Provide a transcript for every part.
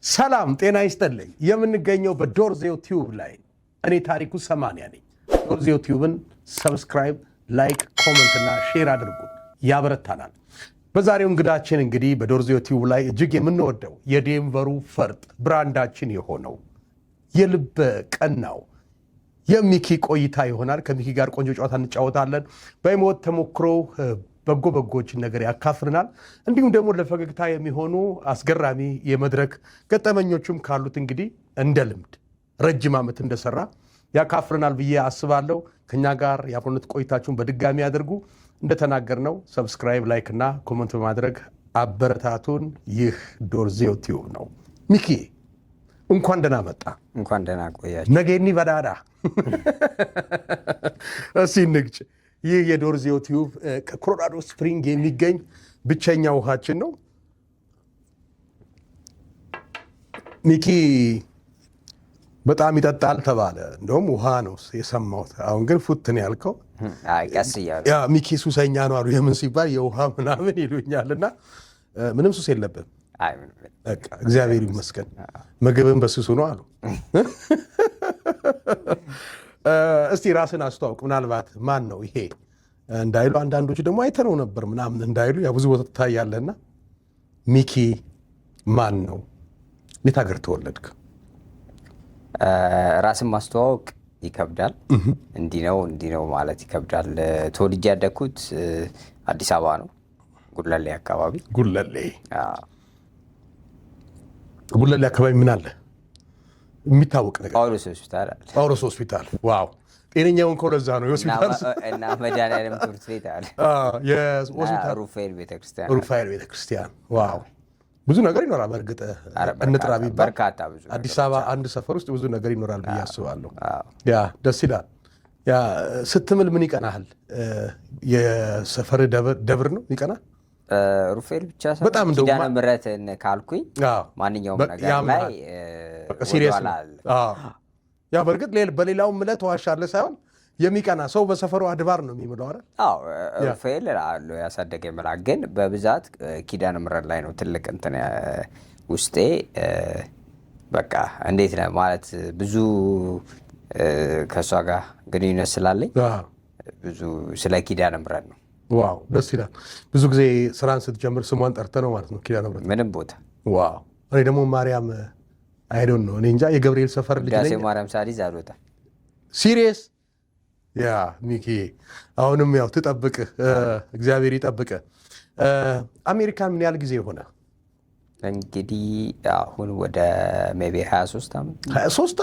ሰላም ጤና ይስጥልኝ። የምንገኘው በዶርዜው ቲዩብ ላይ እኔ ታሪኩ 80 ነኝ። ዶርዜው ቲዩብን ሰብስክራይብ፣ ላይክ፣ ኮመንት እና ሼር አድርጉ፣ ያበረታናል። በዛሬው እንግዳችን እንግዲህ በዶርዜው ቲዩብ ላይ እጅግ የምንወደው የዴንቨሩ ፈርጥ ብራንዳችን የሆነው የልበ ቀናው የሚኪ ቆይታ ይሆናል። ከሚኪ ጋር ቆንጆ ጨዋታ እንጫወታለን። በሕይወት ተሞክሮ በጎችን ነገር ያካፍልናል። እንዲሁም ደግሞ ለፈገግታ የሚሆኑ አስገራሚ የመድረክ ገጠመኞችም ካሉት እንግዲህ እንደ ልምድ ረጅም ዓመት እንደሰራ ያካፍልናል ብዬ አስባለሁ። ከኛ ጋር የአብሮነት ቆይታችሁን በድጋሚ ያደርጉ። እንደተናገርነው ሰብስክራይብ፣ ላይክ እና ኮመንት በማድረግ አበረታቱን። ይህ ዶርዜው ቲዩብ ነው። ሚኪ እንኳን ደህና መጣ። እንኳን ደህና ቆያችሁ። ነገኒ በዳዳ እስኪ ንግጭ። ይህ የዶርዜው ቲዩብ ከኮሎራዶ ስፕሪንግ የሚገኝ ብቸኛ ውሃችን ነው። ሚኪ በጣም ይጠጣል ተባለ። እንደውም ውሃ ነው የሰማሁት። አሁን ግን ፉትን ያልከው ቀስ እያሉ ሚኪ ሱሰኛ ነው አሉ። የምን ሲባል የውሃ ምናምን ይሉኛልና ምንም ሱስ የለብን። እግዚአብሔር ይመስገን። ምግብን በስሱ ነው አሉ። እስቲ ራስን አስተዋውቅ። ምናልባት ማን ነው ይሄ እንዳይሉ፣ አንዳንዶቹ ደግሞ አይተነው ነበር ምናምን እንዳይሉ፣ ያ ብዙ ቦታ ትታያለና ሚኪ ማን ነው? የት ሀገር ተወለድክ? ራስን ማስተዋወቅ ይከብዳል። እንዲህ ነው ማለት ይከብዳል። ተወልጄ ያደግኩት አዲስ አበባ ነው፣ ጉለሌ አካባቢ። ጉለሌ አካባቢ ምን አለ የሚታወቅ ነገር? ጳውሎስ ሆስፒታል አለ። ጳውሎስ ሆስፒታል። ዋው! ጤነኛውን ከወለዛ ነው የሆስፒታል እና መድኃኒዓለም ትምህርት ቤት አለ። ሩፋኤል ቤተክርስቲያን። ዋው! ብዙ ነገር ይኖራል። በእርግጥ እንጥራ ቢባል በርካታ ብዙ አዲስ አበባ አንድ ሰፈር ውስጥ ብዙ ነገር ይኖራል ብዬ አስባለሁ። ያ ደስ ይላል። ያ ስትምል ምን ይቀናሃል? የሰፈር ደብር ነው ይቀናል? ሩፋኤል ብቻ ሳይሆን ኪዳነ ምሕረትን ካልኩኝ ማንኛውም ነገር ላይ ሲሪየስ ያ በእርግጥ በሌላው ምለት ዋሻለ ሳይሆን የሚቀና ሰው በሰፈሩ አድባር ነው የሚምለው አይደል? ሩፋኤል ያሳደገ መልአክ፣ ግን በብዛት ኪዳነ ምሕረት ላይ ነው ትልቅ እንትን ውስጤ። በቃ እንዴት ነው ማለት ብዙ ከእሷ ጋር ግንኙነት ስላለኝ ብዙ ስለ ኪዳነ ምሕረት ነው። ዋው ደስ ይላል። ብዙ ጊዜ ስራን ስትጀምር ስሟን ጠርተህ ነው ማለት ነው ኪዳነ ምሕረት? ምንም ቦታ። ዋው! እኔ ደግሞ ማርያም አይዶን ነው እኔ እንጃ። የገብርኤል ሰፈር ልጅ ነኝ። ማርያም ሳዲዝ አልወጣ። ሲሪየስ? ያ ሚኪ አሁንም ያው ትጠብቅህ፣ እግዚአብሔር ይጠብቅህ። አሜሪካን ምን ያህል ጊዜ ሆነ? እንግዲህ አሁን ወደ ሜይ ቢ 23 ዓመት 23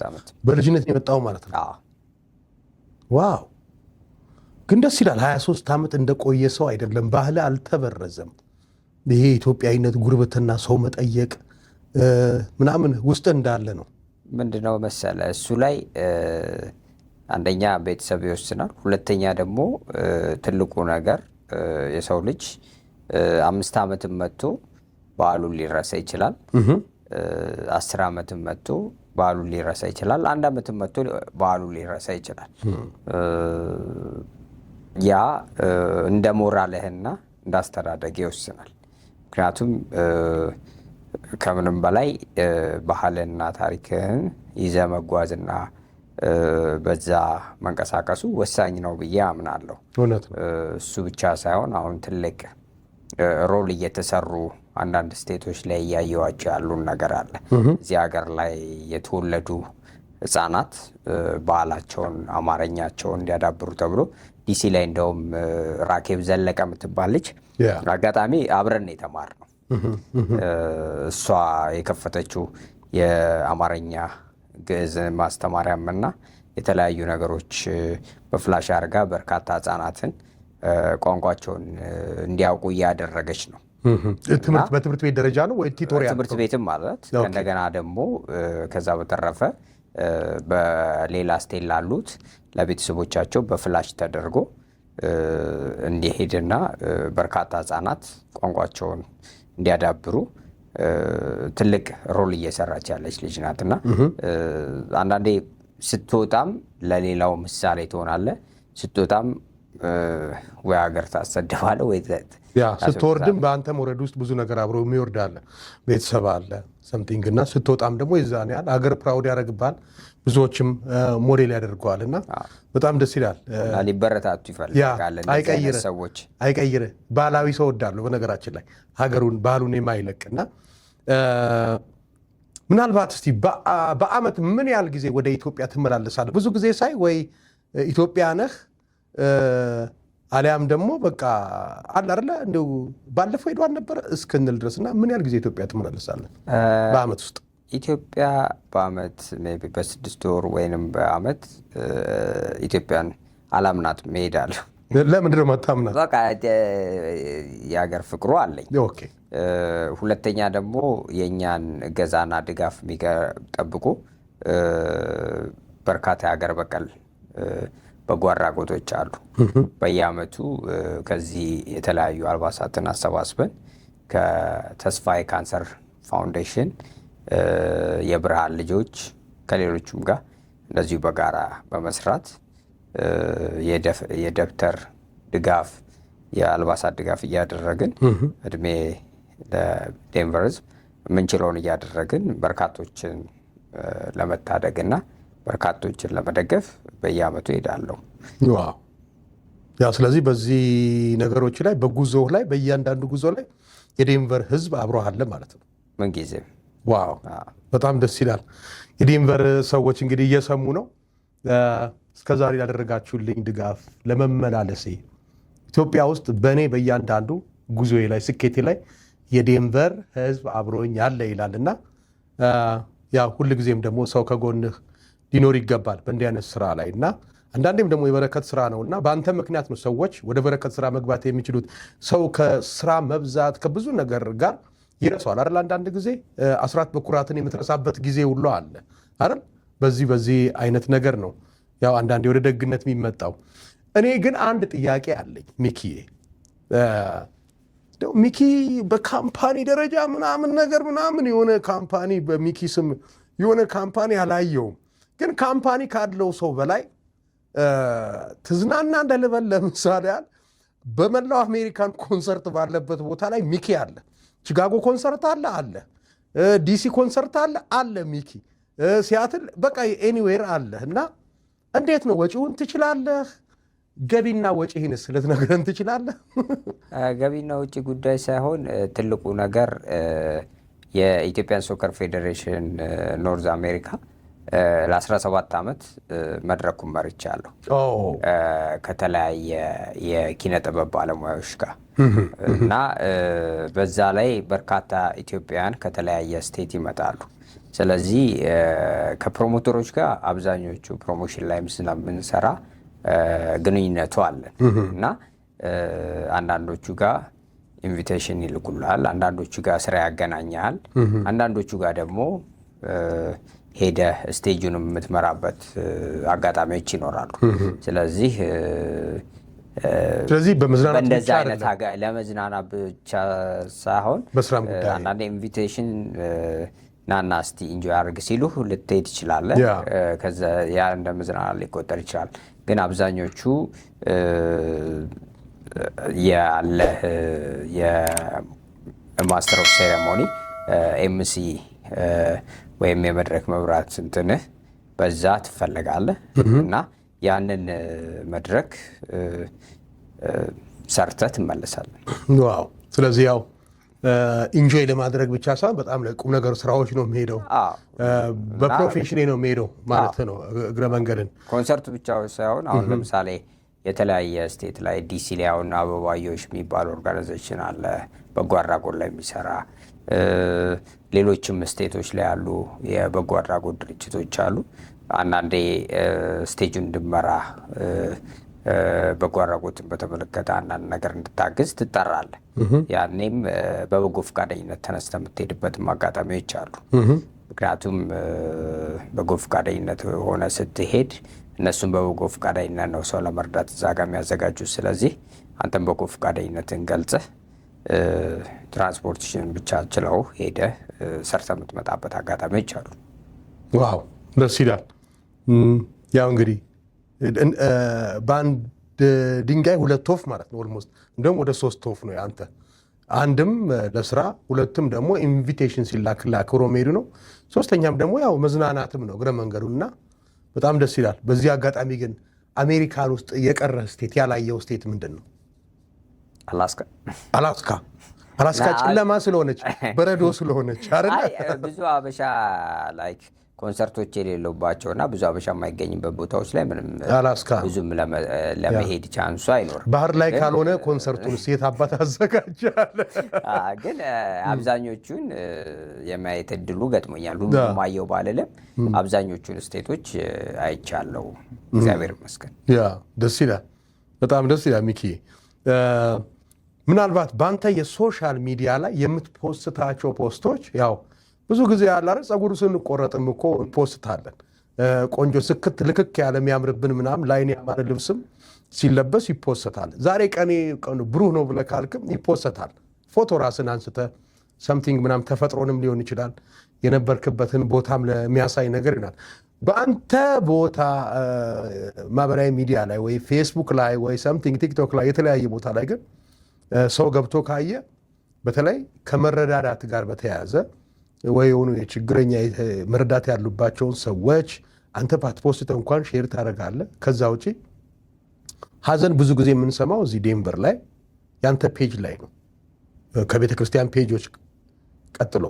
ዓመት በልጅነት የመጣው ማለት ነው። ዋው! ግን ደስ ይላል። 23 ዓመት እንደቆየ ሰው አይደለም። ባህል አልተበረዘም። ይሄ ኢትዮጵያዊነት፣ ጉርብትና፣ ሰው መጠየቅ ምናምን ውስጥ እንዳለ ነው። ምንድነው መሰለ እሱ ላይ አንደኛ ቤተሰብ ይወስናል። ሁለተኛ ደግሞ ትልቁ ነገር የሰው ልጅ 5 ዓመትም መጥቶ በዓሉን ሊረሳ ይችላል። 10 ዓመትም መጥቶ በዓሉን ሊረሳ ይችላል። 1 ዓመትም መጥቶ በዓሉን ሊረሳ ይችላል። ያ እንደ ሞራልህና እንዳስተዳደግ ይወስናል። ምክንያቱም ከምንም በላይ ባህልና ታሪክህን ይዘህ መጓዝና በዛ መንቀሳቀሱ ወሳኝ ነው ብዬ አምናለሁ። እሱ ብቻ ሳይሆን አሁን ትልቅ ሮል እየተሰሩ አንዳንድ ስቴቶች ላይ እያየዋቸው ያሉን ነገር አለ። እዚህ ሀገር ላይ የተወለዱ ህጻናት ባህላቸውን፣ አማርኛቸውን እንዲያዳብሩ ተብሎ ዲሲ ላይ እንደውም ራኬብ ዘለቀ የምትባል ልጅ አጋጣሚ አብረን የተማርነው እሷ የከፈተችው የአማርኛ ግዕዝ ማስተማሪያም እና የተለያዩ ነገሮች በፍላሽ አድርጋ በርካታ ህጻናትን ቋንቋቸውን እንዲያውቁ እያደረገች ነው። በትምህርት ቤት ደረጃ ነው ወይ ቲቶሪያል? ትምህርት ቤትም ማለት እንደገና ደግሞ ከዛ በተረፈ በሌላ ስቴት ላሉት ለቤተሰቦቻቸው በፍላሽ ተደርጎ እንዲሄድና በርካታ ህጻናት ቋንቋቸውን እንዲያዳብሩ ትልቅ ሮል እየሰራች ያለች ልጅ ናትና አንዳንዴ ስትወጣም ለሌላው ምሳሌ ትሆናለህ። ስትወጣም ወይ ሀገር ታሰደባለህ ወይ ያ ስትወርድም በአንተም ወረድ ውስጥ ብዙ ነገር አብሮ የሚወርድ አለ፣ ቤተሰብ አለ ሰምቲንግ እና ስትወጣም ደግሞ የዛን ያህል ሀገር ፕራውድ ያደርግብሃል፣ ብዙዎችም ሞዴል ያደርገዋል እና በጣም ደስ ይላል። ሊበረታቱ ይፈልጋል ሰዎች። አይቀይርህ ባህላዊ ሰው ወዳለሁ በነገራችን ላይ ሀገሩን ባህሉን የማይለቅ እና ምናልባት እስቲ በአመት ምን ያህል ጊዜ ወደ ኢትዮጵያ ትመላለሳለህ? ብዙ ጊዜ ሳይ ወይ ኢትዮጵያ ነህ አሊያም ደግሞ በቃ አለ አይደለ እንደው ባለፈው ሄዶ አልነበረ እስክንል ድረስ እና ምን ያህል ጊዜ ኢትዮጵያ ትመላለሳለህ በአመት ውስጥ? ኢትዮጵያ በአመት ሜይ ቢ በ6 ወር ወይንም በአመት ኢትዮጵያን አላምናት እሄዳለሁ። ለምንድን ነው የማታምናት? በቃ የሀገር ፍቅሩ አለኝ። ኦኬ። ሁለተኛ ደግሞ የእኛን እገዛና ድጋፍ የሚጠብቁ በርካታ የሀገር በቀል በጎ አድራጎቶች አሉ። በየአመቱ ከዚህ የተለያዩ አልባሳትን አሰባስበን ከተስፋዬ ካንሰር ፋውንዴሽን፣ የብርሃን ልጆች ከሌሎቹም ጋር እንደዚሁ በጋራ በመስራት የደብተር ድጋፍ፣ የአልባሳት ድጋፍ እያደረግን እድሜ ለዴንቨር ሕዝብ የምንችለውን እያደረግን በርካቶችን ለመታደግና በርካቶችን ለመደገፍ በየአመቱ ሄዳለሁ። ያ ስለዚህ በዚህ ነገሮች ላይ በጉዞ ላይ በእያንዳንዱ ጉዞ ላይ የዴንቨር ሕዝብ አብሮህ አለ ማለት ነው ምንጊዜም። ዋው በጣም ደስ ይላል። የዴንቨር ሰዎች እንግዲህ እየሰሙ ነው። እስከዛሬ ላደረጋችሁልኝ ድጋፍ ለመመላለሴ ኢትዮጵያ ውስጥ በእኔ በእያንዳንዱ ጉዞዬ ላይ ስኬቴ ላይ የዴንቨር ሕዝብ አብሮኝ አለ ይላል እና ያ ሁልጊዜም ደግሞ ሰው ከጎንህ ሊኖር ይገባል በእንዲህ አይነት ስራ ላይ እና አንዳንዴም ደግሞ የበረከት ስራ ነው እና በአንተ ምክንያት ነው ሰዎች ወደ በረከት ስራ መግባት የሚችሉት። ሰው ከስራ መብዛት ከብዙ ነገር ጋር ይረሳዋል አይደል? አንዳንድ ጊዜ አስራት በኩራትን የምትረሳበት ጊዜ ሁሉ አለ አይደል? በዚህ አይነት ነገር ነው ያው አንዳንዴ ወደ ደግነት የሚመጣው። እኔ ግን አንድ ጥያቄ አለኝ ሚኪዬ። ሚኪ በካምፓኒ ደረጃ ምናምን ነገር ምናምን የሆነ ካምፓኒ በሚኪ ስም የሆነ ካምፓኒ አላየውም፣ ግን ካምፓኒ ካለው ሰው በላይ ትዝናና እንደልበል። ለምሳሌ ያህል በመላው አሜሪካን ኮንሰርት ባለበት ቦታ ላይ ሚኪ አለ። ቺካጎ ኮንሰርት አለ፣ ዲሲ ኮንሰርት አለ ሚኪ፣ ሲያትል በቃ ኤኒዌር አለ እና እንዴት ነው ወጪውን ትችላለህ? ገቢና ወጪህንስ ልትነግረን ትችላለህ? ገቢና ወጪ ጉዳይ ሳይሆን ትልቁ ነገር የኢትዮጵያን ሶከር ፌዴሬሽን ኖርዝ አሜሪካ ለ17 ዓመት መድረኩን መርቻለሁ ከተለያየ የኪነ ጥበብ ባለሙያዎች ጋር እና በዛ ላይ በርካታ ኢትዮጵያውያን ከተለያየ ስቴት ይመጣሉ። ስለዚህ ከፕሮሞተሮች ጋር አብዛኞቹ ፕሮሞሽን ላይ ስለምንሰራ ግንኙነቱ አለን እና አንዳንዶቹ ጋር ኢንቪቴሽን ይልኩልሃል፣ አንዳንዶቹ ጋር ስራ ያገናኛል፣ አንዳንዶቹ ጋር ደግሞ ሄደህ ስቴጁንም የምትመራበት አጋጣሚዎች ይኖራሉ። ስለዚህ በእንደዛ አይነት ለመዝናናት ብቻ ሳይሆን አንዳንድ ኢንቪቴሽን ናና እስቲ ኢንጆይ አድርግ ሲሉ ልትሄድ ትችላለህ። ከዛ ያ እንደ መዝናናት ሊቆጠር ይችላል። ግን አብዛኞቹ ያለህ የማስተር ኦፍ ሴሬሞኒ ኤምሲ ወይም የመድረክ መብራት እንትንህ በዛ ትፈለጋለህ እና ያንን መድረክ ሰርተህ ትመለሳለህ። ዋው! ስለዚህ ያው ኢንጆይ ለማድረግ ብቻ ሳይሆን በጣም ለቁም ነገር ስራዎች ነው የሚሄደው። በፕሮፌሽኔ ነው የሚሄደው ማለት ነው። እግረ መንገድን ኮንሰርት ብቻ ሳይሆን አሁን ለምሳሌ የተለያየ ስቴት ላይ ዲሲ ላይ አሁን አበባዮሽ የሚባል ኦርጋናይዜሽን አለ በጎ አድራጎት ላይ የሚሰራ። ሌሎችም ስቴቶች ላይ ያሉ የበጎ አድራጎት ድርጅቶች አሉ። አንዳንዴ ስቴጁን እንድመራ በጎ አድራጎትን በተመለከተ አንዳንድ ነገር እንድታግዝ ትጠራለህ። ያኔም በበጎ ፈቃደኝነት ተነስተህ የምትሄድበትም አጋጣሚዎች አሉ። ምክንያቱም በጎ ፈቃደኝነት ሆነ ስትሄድ እነሱም በበጎ ፈቃደኝነት ነው ሰው ለመርዳት እዛ ጋር የሚያዘጋጁት። ስለዚህ አንተም በጎ ፈቃደኝነትን ገልጸህ ትራንስፖርቴሽን ብቻ ችለው ሄደህ ሰርተህ የምትመጣበት አጋጣሚዎች አሉ። ዋው! ደስ ይላል። ያው እንግዲህ በአንድ ድንጋይ 2 ወፍ ማለት ነው። ኦልሞስት እንደውም ወደ 3 ወፍ ነው ያንተ። አንድም ለስራ፣ ሁለትም ደግሞ ኢንቪቴሽን ሲላክልህ አክብሮ መሄዱ ነው። ሶስተኛም ደግሞ ያው መዝናናትም ነው እግረ መንገዱና በጣም ደስ ይላል። በዚህ አጋጣሚ ግን አሜሪካን ውስጥ የቀረ ስቴት ያላየው ስቴት ምንድን ነው? አላስካ ጨለማ ስለሆነች በረዶ ስለሆነች አይደል? ብዙ አበሻ ላይክ ኮንሰርቶች የሌሉባቸውና ብዙ አበሻ የማይገኝበት ቦታዎች ላይ ምንም ብዙም ለመሄድ ቻንሱ አይኖርም። ባህር ላይ ካልሆነ ኮንሰርቱን ሴት አባት አዘጋጃለ። ግን አብዛኞቹን የማየት እድሉ ገጥሞኛል። ሁሉም አየው ባልልም አብዛኞቹን ስቴቶች አይቻለው። እግዚአብሔር ይመስገን። ያ ደስ ይላል፣ በጣም ደስ ይላል። ሚኪ ምናልባት በአንተ የሶሻል ሚዲያ ላይ የምትፖስታቸው ፖስቶች ያው ብዙ ጊዜ ያለ አይደል ፀጉሩ ስንቆረጥም እኮ ፖስታለን። ቆንጆ ስክት ልክክ ያለ የሚያምርብን ምናምን ላይን ያማረ ልብስም ሲለበስ ይፖሰታል። ዛሬ ቀኑ ብሩህ ነው ብለህ ካልክም ይፖሰታል። ፎቶ ራስን አንስተ ሰምቲንግ ምናምን ተፈጥሮንም ሊሆን ይችላል የነበርክበትን ቦታም ለሚያሳይ ነገር ይሆናል። በአንተ ቦታ ማህበራዊ ሚዲያ ላይ ወይ ፌስቡክ ላይ ወይ ሰምቲንግ ቲክቶክ ላይ የተለያየ ቦታ ላይ ግን ሰው ገብቶ ካየ በተለይ ከመረዳዳት ጋር በተያያዘ ወይ የሆኑ የችግረኛ መረዳት ያሉባቸውን ሰዎች አንተ ባትፖስት እንኳን ሼር ታደርጋለህ። ከዛ ውጪ ሀዘን ብዙ ጊዜ የምንሰማው እዚህ ዴንቨር ላይ ያንተ ፔጅ ላይ ነው፣ ከቤተ ክርስቲያን ፔጆች ቀጥሎ።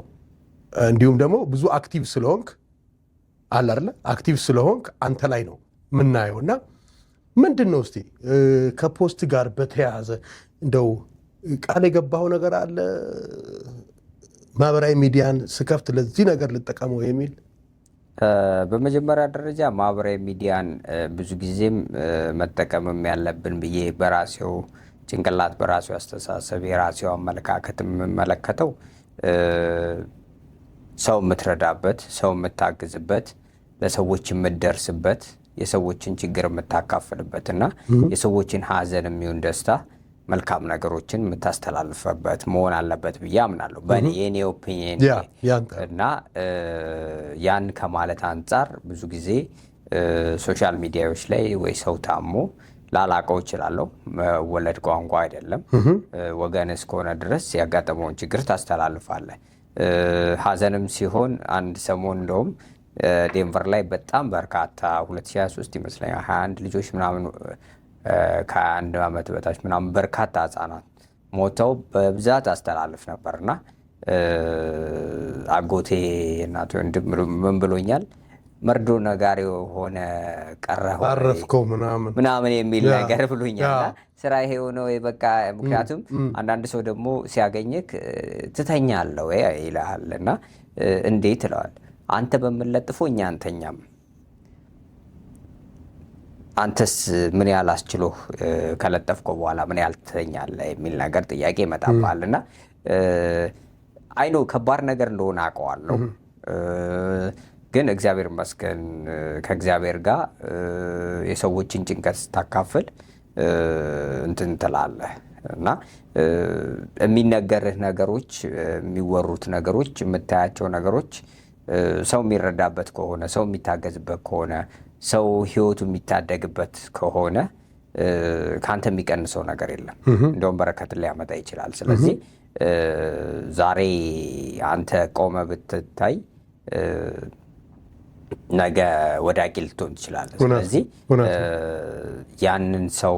እንዲሁም ደግሞ ብዙ አክቲቭ ስለሆንክ አለ አይደለ? አክቲቭ ስለሆንክ አንተ ላይ ነው የምናየው። እና ምንድን ነው እስቲ ከፖስት ጋር በተያያዘ እንደው ቃል የገባው ነገር አለ ማህበራዊ ሚዲያን ስከፍት ለዚህ ነገር ልጠቀመው የሚል? በመጀመሪያ ደረጃ ማህበራዊ ሚዲያን ብዙ ጊዜም መጠቀምም ያለብን ብዬ በራሴው ጭንቅላት በራሴው አስተሳሰብ የራሴው አመለካከት የምመለከተው ሰው የምትረዳበት፣ ሰው የምታግዝበት፣ ለሰዎች የምትደርስበት፣ የሰዎችን ችግር የምታካፍልበት እና የሰዎችን ሀዘን የሚሆን ደስታ መልካም ነገሮችን የምታስተላልፈበት መሆን አለበት ብዬ አምናለሁ። በእኔ የኔ ኦፒኒየን እና ያን ከማለት አንጻር ብዙ ጊዜ ሶሻል ሚዲያዎች ላይ ወይ ሰው ታሞ ላላቀው እችላለሁ። መወለድ ቋንቋ አይደለም። ወገን እስከሆነ ድረስ ያጋጠመውን ችግር ታስተላልፋለህ። ሀዘንም ሲሆን አንድ ሰሞን እንደውም ዴንቨር ላይ በጣም በርካታ 2023 ይመስለኛል 21 ልጆች ምናምን ከ21 ዓመት በታች ምናምን በርካታ ህጻናት ሞተው በብዛት አስተላልፍ ነበርና አጎቴ እናቴ ወንድም ምን ብሎኛል፣ መርዶ ነጋሪ ሆነ ቀረህ አረፍከው ምናምን የሚል ነገር ብሎኛልና ስራ ይሄ ሆነ ወይ በቃ። ምክንያቱም አንዳንድ ሰው ደግሞ ሲያገኝክ ትተኛለህ ወይ ይልሃልና እንዴት ይለዋል። አንተ በምንለጥፈው እኛ አንተኛም፣ አንተስ ምን ያህል አስችሎህ ከለጠፍከው በኋላ ምን ያህል ትተኛለህ የሚል ነገር ጥያቄ ይመጣብሃልና አይኖ ከባድ ነገር እንደሆነ አውቀዋለሁ። ግን እግዚአብሔር ይመስገን ከእግዚአብሔር ጋር የሰዎችን ጭንቀት ስታካፍል እንትን ትላለህ እና የሚነገርህ ነገሮች፣ የሚወሩት ነገሮች፣ የምታያቸው ነገሮች ሰው የሚረዳበት ከሆነ፣ ሰው የሚታገዝበት ከሆነ፣ ሰው ህይወቱ የሚታደግበት ከሆነ ከአንተ የሚቀንሰው ነገር የለም። እንደውም በረከትን ሊያመጣ ይችላል። ስለዚህ ዛሬ አንተ ቆመ ብትታይ ነገ ወዳቂ ልትሆን ትችላለህ። ስለዚህ ያንን ሰው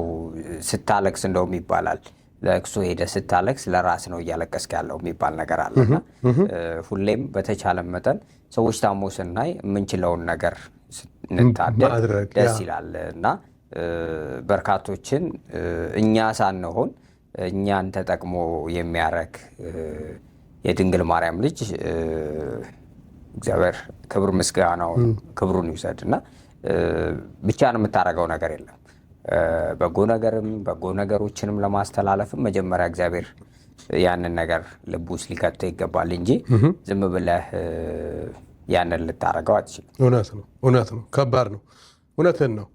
ስታለቅስ እንደውም ይባላል ለቅሶ ሄደህ ስታለቅስ ለራስ ነው እያለቀስክ ያለው የሚባል ነገር አለና ሁሌም በተቻለ መጠን ሰዎች ታሞ ስናይ የምንችለውን ነገር እንታደግ ደስ ይላል እና በርካቶችን እኛ ሳንሆን እኛን ተጠቅሞ የሚያረግ የድንግል ማርያም ልጅ እግዚአብሔር ክብር ምስጋናው ክብሩን ይውሰድ እና ብቻን የምታደርገው ነገር የለም። በጎ ነገርም በጎ ነገሮችንም ለማስተላለፍም መጀመሪያ እግዚአብሔር ያንን ነገር ልብ ውስጥ ሊከተው ይገባል እንጂ ዝም ብለህ ያንን ልታደርገው አትችልም። እውነት ነው። ከባድ ነው። እውነትን ነው።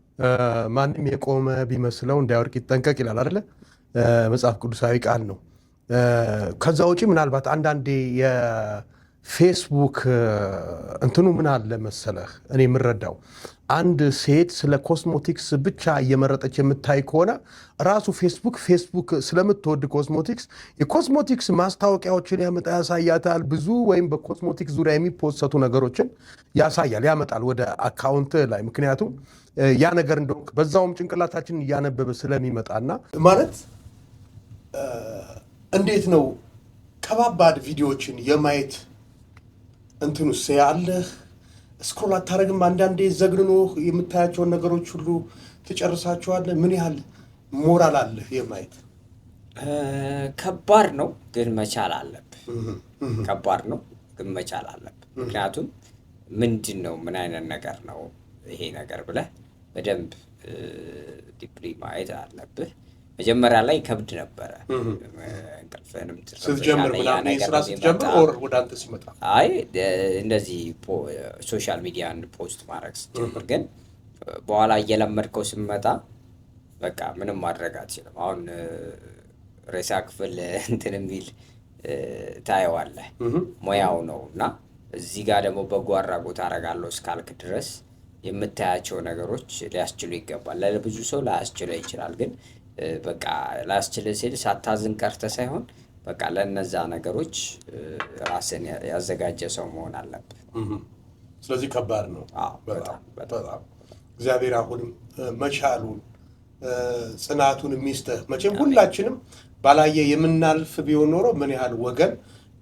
ማንም የቆመ ቢመስለው እንዳይወድቅ ይጠንቀቅ ይላል አይደለ? መጽሐፍ ቅዱሳዊ ቃል ነው። ከዛ ውጪ ምናልባት አንዳንዴ ፌስቡክ እንትኑ ምን አለ መሰለህ፣ እኔ የምረዳው አንድ ሴት ስለ ኮስሞቲክስ ብቻ እየመረጠች የምታይ ከሆነ ራሱ ፌስቡክ ስለምትወድ ኮስሞቲክስ የኮስሞቲክስ ማስታወቂያዎችን ያሳያታል። ብዙ ወይም በኮስሞቲክስ ዙሪያ የሚፖሰቱ ነገሮችን ያመጣል ወደ አካውንት ላይ። ምክንያቱም ያ ነገር እንደሆነ በዛውም ጭንቅላታችን እያነበበ ስለሚመጣና ማለት እንዴት ነው ከባባድ ቪዲዮዎችን የማየት እንትኑስ ያለህ ስክሮል አታረግም? አንዳንዴ ዘግንኖ የምታያቸውን ነገሮች ሁሉ ትጨርሳቸዋለህ? ምን ያህል ሞራል አለህ የማየት? ከባድ ነው ግን መቻል አለብህ። ከባድ ነው ግን መቻል አለብህ። ምክንያቱም ምንድን ነው ምን አይነት ነገር ነው ይሄ ነገር ብለህ በደንብ ዲፕሊ ማየት አለብህ። መጀመሪያ ላይ ከብድ ነበረ። እንቅልፍንም ስትጀምር ምናምን ስራ ስትጀምር ኦር ወደ አንተ ሲመጣ አይ እንደዚህ ሶሻል ሚዲያን ፖስት ማድረግ ስትጀምር ግን በኋላ እየለመድከው ስመጣ በቃ ምንም ማድረግ አትችልም። አሁን ሬሳ ክፍል እንትን የሚል ታየዋለህ፣ ሙያው ነው እና እዚህ ጋር ደግሞ በጎ አድራጎት አደርጋለሁ እስካልክ ድረስ የምታያቸው ነገሮች ሊያስችሉ ይገባል። ለብዙ ሰው ላያስችለው ይችላል ግን በቃ ላስችል ሲል ሳታዝን ቀርተ ሳይሆን በቃ ለነዛ ነገሮች ራስን ያዘጋጀ ሰው መሆን አለበት። ስለዚህ ከባድ ነው በጣም በጣም። እግዚአብሔር አሁንም መቻሉን ጽናቱን የሚስጥህ መቼም ሁላችንም ባላየ የምናልፍ ቢሆን ኖሮ ምን ያህል ወገን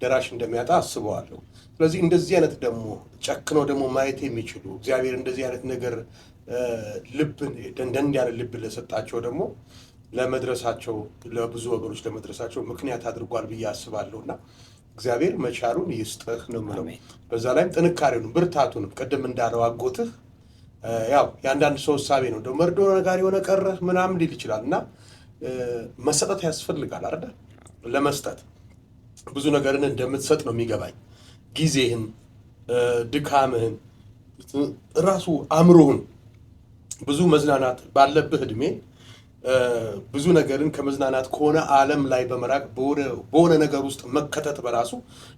ደራሽ እንደሚያጣ አስበዋለሁ። ስለዚህ እንደዚህ አይነት ደግሞ ጨክኖ ደግሞ ማየት የሚችሉ እግዚአብሔር እንደዚህ አይነት ነገር ልብን ደንደን ያለ ልብ ለሰጣቸው ደግሞ ለመድረሳቸው ለብዙ ወገኖች ለመድረሳቸው ምክንያት አድርጓል ብዬ አስባለሁና እግዚአብሔር መቻሉን ይስጥህ ነው የምለው። በዛ ላይም ጥንካሬውንም ብርታቱንም ቅድም እንዳለው አጎትህ ያው የአንዳንድ ሰው እሳቤ ነው እንደው መርዶ ነጋሪ የሆነ ቀረህ ምናምን ሊል ይችላል እና መሰጠት ያስፈልጋል አይደል? ለመስጠት ብዙ ነገርን እንደምትሰጥ ነው የሚገባኝ። ጊዜህን፣ ድካምህን፣ ራሱ አእምሮህን ብዙ መዝናናት ባለብህ እድሜ ብዙ ነገርን ከመዝናናት ከሆነ ዓለም ላይ በመራቅ በሆነ ነገር ውስጥ መከተት በራሱ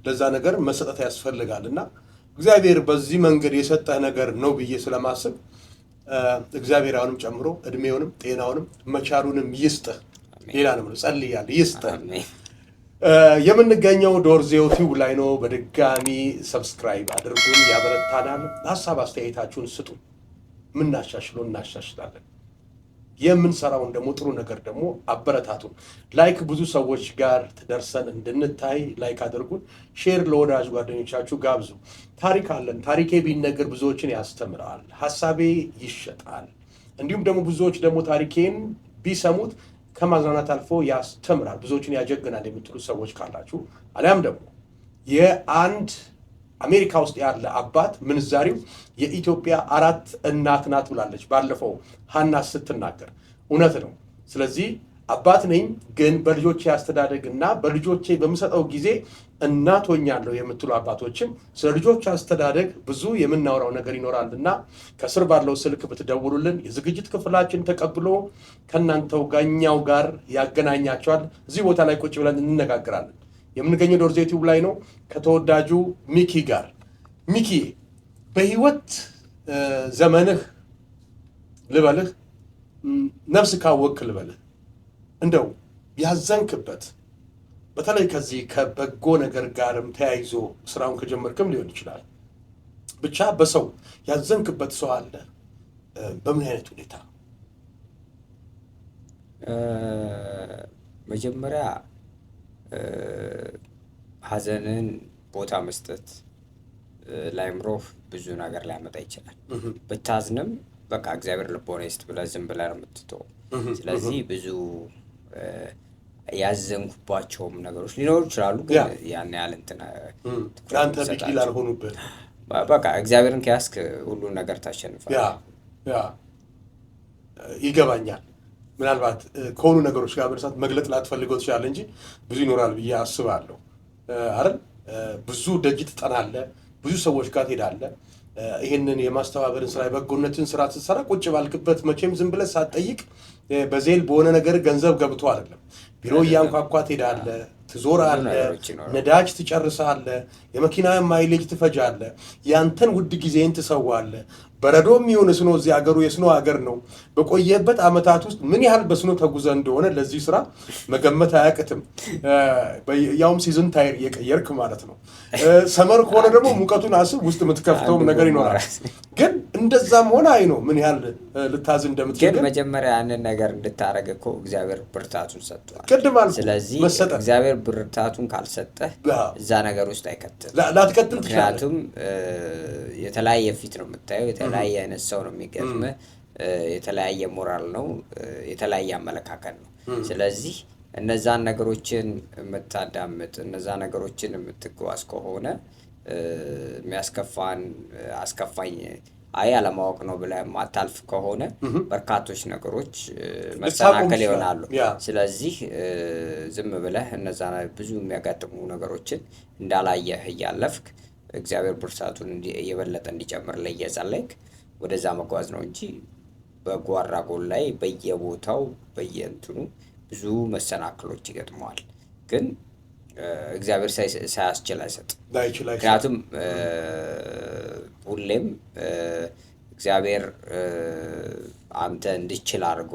ለዛ ነገር መሰጠት ያስፈልጋል እና እግዚአብሔር በዚህ መንገድ የሰጠህ ነገር ነው ብዬ ስለማስብ እግዚአብሔር አሁንም ጨምሮ እድሜውንም ጤናውንም መቻሉንም ይስጥህ። ሌላ ነው ጸልያለሁ፣ ይስጥህ። የምንገኘው ዶርዜው ቲዩብ ላይ ነው። በድጋሚ ሰብስክራይብ አድርጉን፣ ያበረታናል። ሀሳብ አስተያየታችሁን ስጡ፣ ምናሻሽለው እናሻሽላለን። የምንሰራውን ደግሞ ጥሩ ነገር ደግሞ አበረታቱን። ላይክ ብዙ ሰዎች ጋር ትደርሰን እንድንታይ ላይክ አድርጉን። ሼር ለወዳጅ ጓደኞቻችሁ ጋብዙ። ታሪክ አለን። ታሪኬ ቢነገር ብዙዎችን ያስተምራል፣ ሀሳቤ ይሸጣል። እንዲሁም ደግሞ ብዙዎች ደግሞ ታሪኬን ቢሰሙት ከማዝናናት አልፎ ያስተምራል፣ ብዙዎችን ያጀግናል የምትሉ ሰዎች ካላችሁ አሊያም ደግሞ የአንድ አሜሪካ ውስጥ ያለ አባት ምንዛሪው የኢትዮጵያ 4 እናት ናት ብላለች ባለፈው ሀና ስትናገር፣ እውነት ነው። ስለዚህ አባት ነኝ ግን በልጆቼ አስተዳደግና በልጆቼ በምሰጠው ጊዜ እናት ሆኛለሁ የምትሉ አባቶችም ስለ ልጆች አስተዳደግ ብዙ የምናወራው ነገር ይኖራልና ከስር ባለው ስልክ ብትደውሉልን የዝግጅት ክፍላችን ተቀብሎ ከእናንተው ጋኛው ጋር ያገናኛቸዋል። እዚህ ቦታ ላይ ቁጭ ብለን እንነጋገራለን። የምንገኘው ዶርዜ ቲዩብ ላይ ነው ከተወዳጁ ሚኪ ጋር። ሚኪ በህይወት ዘመንህ ልበልህ ነፍስ ካወቅክ ልበልህ እንደው ያዘንክበት በተለይ ከዚህ ከበጎ ነገር ጋርም ተያይዞ ስራውን ከጀመርክም ሊሆን ይችላል፣ ብቻ በሰው ያዘንክበት ሰው አለ? በምን አይነት ሁኔታ? መጀመሪያ ሀዘንን ቦታ መስጠት ለአእምሮህ ብዙ ነገር ሊያመጣ ይችላል። ብታዝንም በቃ እግዚአብሔር ልቦና ይስጥ ብለህ ዝም ብለህ ነው የምትተወው። ስለዚህ ብዙ ያዘንኩባቸውም ነገሮች ሊኖሩ ይችላሉ፣ ግን ያን ያህል እንትን አንተ ቢል አልሆኑበት። በቃ እግዚአብሔርን ከያዝክ ሁሉን ነገር ታሸንፋለህ። ይገባኛል። ምናልባት ከሆኑ ነገሮች ጋር በርሳት መግለጥ ላትፈልገው ትችላለህ እንጂ ብዙ ይኖራል ብዬ አስባለሁ አይደል? ብዙ ደጅ ትጠናለህ፣ ብዙ ሰዎች ጋር ትሄዳለህ። ይህንን የማስተባበርን ስራ የበጎነትን ስራ ስትሰራ ቁጭ ባልክበት መቼም ዝም ብለህ ሳትጠይቅ በዜል በሆነ ነገር ገንዘብ ገብቶ አይደለም። ቢሮ እያንኳኳ ትሄዳለህ፣ ትዞራለህ፣ ነዳጅ ትጨርሳለህ፣ የመኪና ማይሌጅ ትፈጃለህ፣ ያንተን ውድ ጊዜን ትሰዋለህ። በረዶም ይሁን ስኖ እዚህ ሀገሩ የስኖ ሀገር ነው። በቆየበት ዓመታት ውስጥ ምን ያህል በስኖ ተጉዘ እንደሆነ ለዚህ ስራ መገመት አያቅትም። ያውም ሲዝን ታይር እየቀየርክ ማለት ነው። ሰመር ከሆነ ደግሞ ሙቀቱን አስብ፣ ውስጥ የምትከፍተውም ነገር ይኖራል። ግን እንደዛም ሆነ አይ ነው ምን ያህል ልታዝ እንደምትችል። ግን መጀመሪያ ያንን ነገር እንድታረግ እኮ እግዚአብሔር ብርታቱን ሰጥቷል። ቅድም አልኩህ። ስለዚህ እግዚአብሔር ብርታቱን ካልሰጠህ እዛ ነገር ውስጥ አይከትል ላትቀጥል ትችላለህ። ምክንያቱም የተለያየ ፊት ነው የምታየው፣ የተለያየ አይነት ሰው ነው የሚገጥምህ፣ የተለያየ ሞራል ነው፣ የተለያየ አመለካከት ነው። ስለዚህ እነዛን ነገሮችን የምታዳምጥ እነዛ ነገሮችን የምትጓዝ ከሆነ የሚያስከፋን አስከፋኝ አለማወቅ ነው ብለህ የማታልፍ ከሆነ በርካቶች ነገሮች መሰናከል ይሆናሉ። ስለዚህ ዝም ብለህ እነዛ ብዙ የሚያጋጥሙ ነገሮችን እንዳላየህ እያለፍክ እግዚአብሔር ብርታቱን የበለጠ እንዲጨምርልህ እየጸለይክ ወደዛ መጓዝ ነው እንጂ በጓራ ጎል ላይ በየቦታው በየእንትኑ ብዙ መሰናክሎች ይገጥመዋል። ግን እግዚአብሔር ሳያስችል አይሰጥም። ምክንያቱም ሁሌም እግዚአብሔር አንተ እንድችል አድርጎ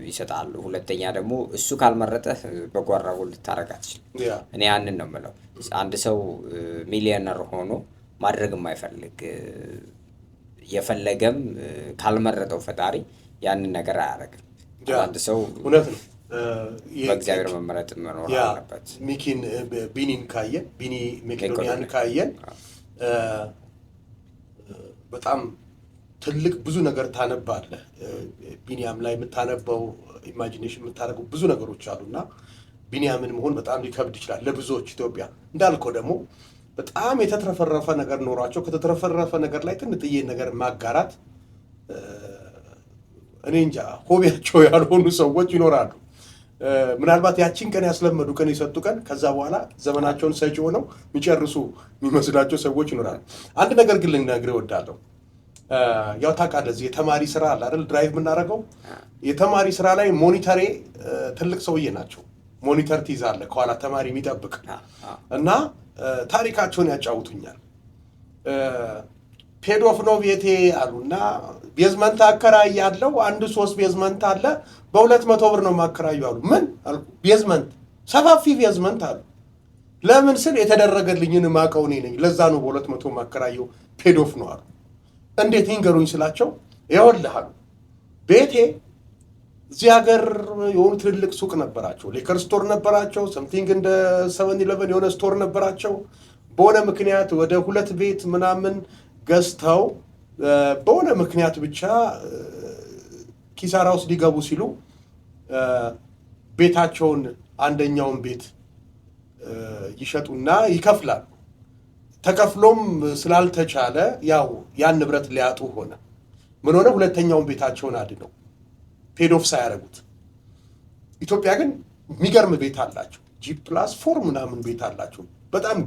ይሰጣሉ። ሁለተኛ ደግሞ እሱ ካልመረጠህ በጓራ ጎል ልታረግ አትችልም። እኔ ያንን ነው የምለው። አንድ ሰው ሚሊዮነር ሆኖ ማድረግ የማይፈልግ የፈለገም ካልመረጠው ፈጣሪ ያንን ነገር አያደርግም። አንድ ሰው እውነት ነው በእግዚአብሔር መመረጥ መኖር አለበት። ቢኒ መቄዶንያን ካየን በጣም ትልቅ ብዙ ነገር ታነባለህ። ቢኒያም ላይ የምታነበው ኢማጂኔሽን የምታደርገው ብዙ ነገሮች አሉና ቢኒያምን መሆን በጣም ሊከብድ ይችላል ለብዙዎች። ኢትዮጵያ እንዳልከው ደግሞ በጣም የተትረፈረፈ ነገር ኖሯቸው ከተትረፈረፈ ነገር ላይ ትንጥዬ ነገር ማጋራት እኔ እንጃ ሆቢያቸው ያልሆኑ ሰዎች ይኖራሉ። ምናልባት ያቺን ቀን ያስለመዱ ቀን የሰጡ ቀን ከዛ በኋላ ዘመናቸውን ሰጪ ሆነው የሚጨርሱ የሚመስላቸው ሰዎች ይኖራሉ። አንድ ነገር ግን ልነግርህ እወዳለሁ። ያው ታውቃለህ እዚህ የተማሪ ስራ አለ አይደል? ድራይቭ የምናደርገው የተማሪ ስራ ላይ ሞኒተሬ ትልቅ ሰውዬ ናቸው። ሞኒተር ትይዛለህ ከኋላ ተማሪ የሚጠብቅ እና ታሪካቸውን ያጫውቱኛል። ፔዶፍ ነው ቤቴ አሉና ቤዝመንት አከራይ ያለው አንድ 3 ቤዝመንት አለ በ200 ብር ነው ማከራዩ አሉ። ምን አልኩ? ቤዝመንት ሰፋፊ ቤዝመንት አሉ። ለምን ስል የተደረገልኝን ማቀው እኔ ነኝ። ለዛ ነው በ200 ማከራየው። ፔዶፍ ነው አሉ። እንዴት ይንገሩኝ ስላቸው ይኸውልህ አሉ ቤቴ እዚህ ሀገር የሆኑ ትልልቅ ሱቅ ነበራቸው። ሌከር ስቶር ነበራቸው። ሰምቲንግ እንደ 7-11 የሆነ ስቶር ነበራቸው። በሆነ ምክንያት ወደ 2 ቤት ምናምን ገዝተው በሆነ ምክንያት ብቻ ኪሳራ ውስጥ ሊገቡ ሲሉ ቤታቸውን አንደኛውን ቤት ይሸጡና ይከፍላሉ። ተከፍሎም ስላልተቻለ ያው ያን ንብረት ሊያጡ ሆነ። ምን ሆነ? ሁለተኛውን ቤታቸውን አድነው ፔዶፍ ሳያደርጉት። ኢትዮጵያ ግን የሚገርም ቤት አላቸው። G+4 ምናምን ቤት አላቸው። በጣም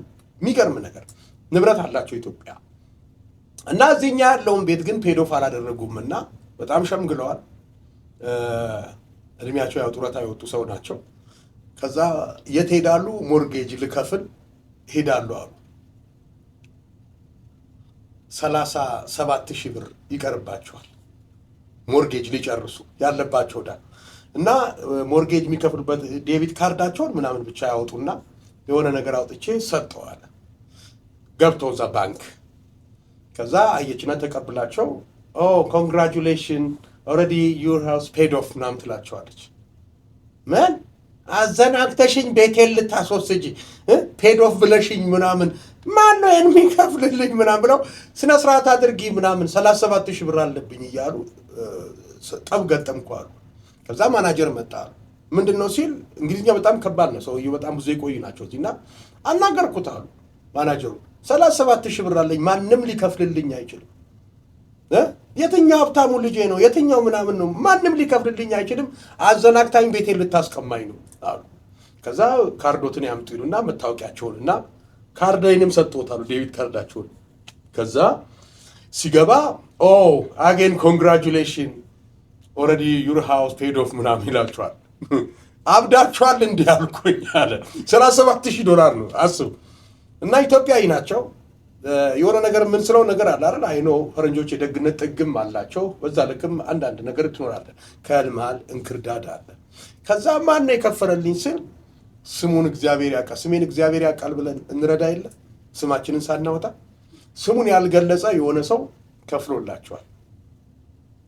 የሚገርም ነገር ንብረት አላቸው ኢትዮጵያ። እና እዚህኛ ያለውን ቤት ግን ፔዶፍ አላደረጉም እና በጣም ሸምግለዋል። እድሜያቸው ያው ጡረታ የወጡ ሰው ናቸው። ከዛ የት ሄዳሉ? ሞርጌጅ ልከፍል ሄዳሉ አሉ። 37,000 ብር ይቀርባቸዋል ሞርጌጅ ሊጨርሱ ያለባቸው ዳ እና ሞርጌጅ የሚከፍሉበት ዴቢት ካርዳቸውን ምናምን ብቻ ያወጡና የሆነ ነገር አውጥቼ ሰጠዋል። ገብተው እዛ ባንክ ከዛ አየችና ተቀብላቸው ኮንግራቹሌሽን ኦልሬዲ ዩር ሃውስ ፔድ ኦፍ ምናምን ትላቸዋለች። ምን አዘናግተሽኝ ቤቴን ልታስወስጂ ፔድ ኦፍ ብለሽኝ ምናምን ማን ነው የሚከፍልልኝ ምናምን ብለው ስነ ስርዓት አድርጊ ምናምን 37,000 ብር አለብኝ እያሉ ጠብ ገጠምኩ አሉ። ከዛ ማናጀር መጣ። ምንድነው ሲል እንግሊዝኛ በጣም ከባድ ነው። ሰውዬው በጣም ብዙ የቆዩ ናቸው እዚህና አናገርኩት አሉ ማናጀሩ 37,000 ብር አለኝ ማንም ሊከፍልልኝ አይችልም። የትኛው ሀብታሙ ልጄ ነው የትኛው ምናምን ነው ማንም ሊከፍልልኝ አይችልም። አዘናግታኝ ቤቴን ልታስቀማኝ ነው አሉ። ከዛ ካርዶትን ያምጡ ይሉና መታወቂያቸውንና ካርዳይንም ሰጥቶታሉ ዴቢት ካርዳቸውን። ከዛ ሲገባ አጌን ኮንግራቹሌሽን ኦልሬዲ ዩር ሃውስ ፔድ ኦፍ ምናምን ይላቸዋል። አብዳችኋል እንዲህ አልኩኝ አለ። $37,000 ነው አስቡ። እና ኢትዮጵያዊ ናቸው። የሆነ ነገር የምንስለው ነገር አለ አይደል? አይኖ ፈረንጆች የደግነት ጥግም አላቸው። በዛ ልክም አንዳንድ ነገር ትኖራለ። ከልማል እንክርዳድ አለ። ከዛ ማን ነው የከፈለልኝ ስል ስሙን እግዚአብሔር ያውቃል፣ ስሜን እግዚአብሔር ያውቃል ብለን እንረዳ የለ ስማችንን ሳናወጣ ስሙን ያልገለጸ የሆነ ሰው ከፍሎላቸዋል።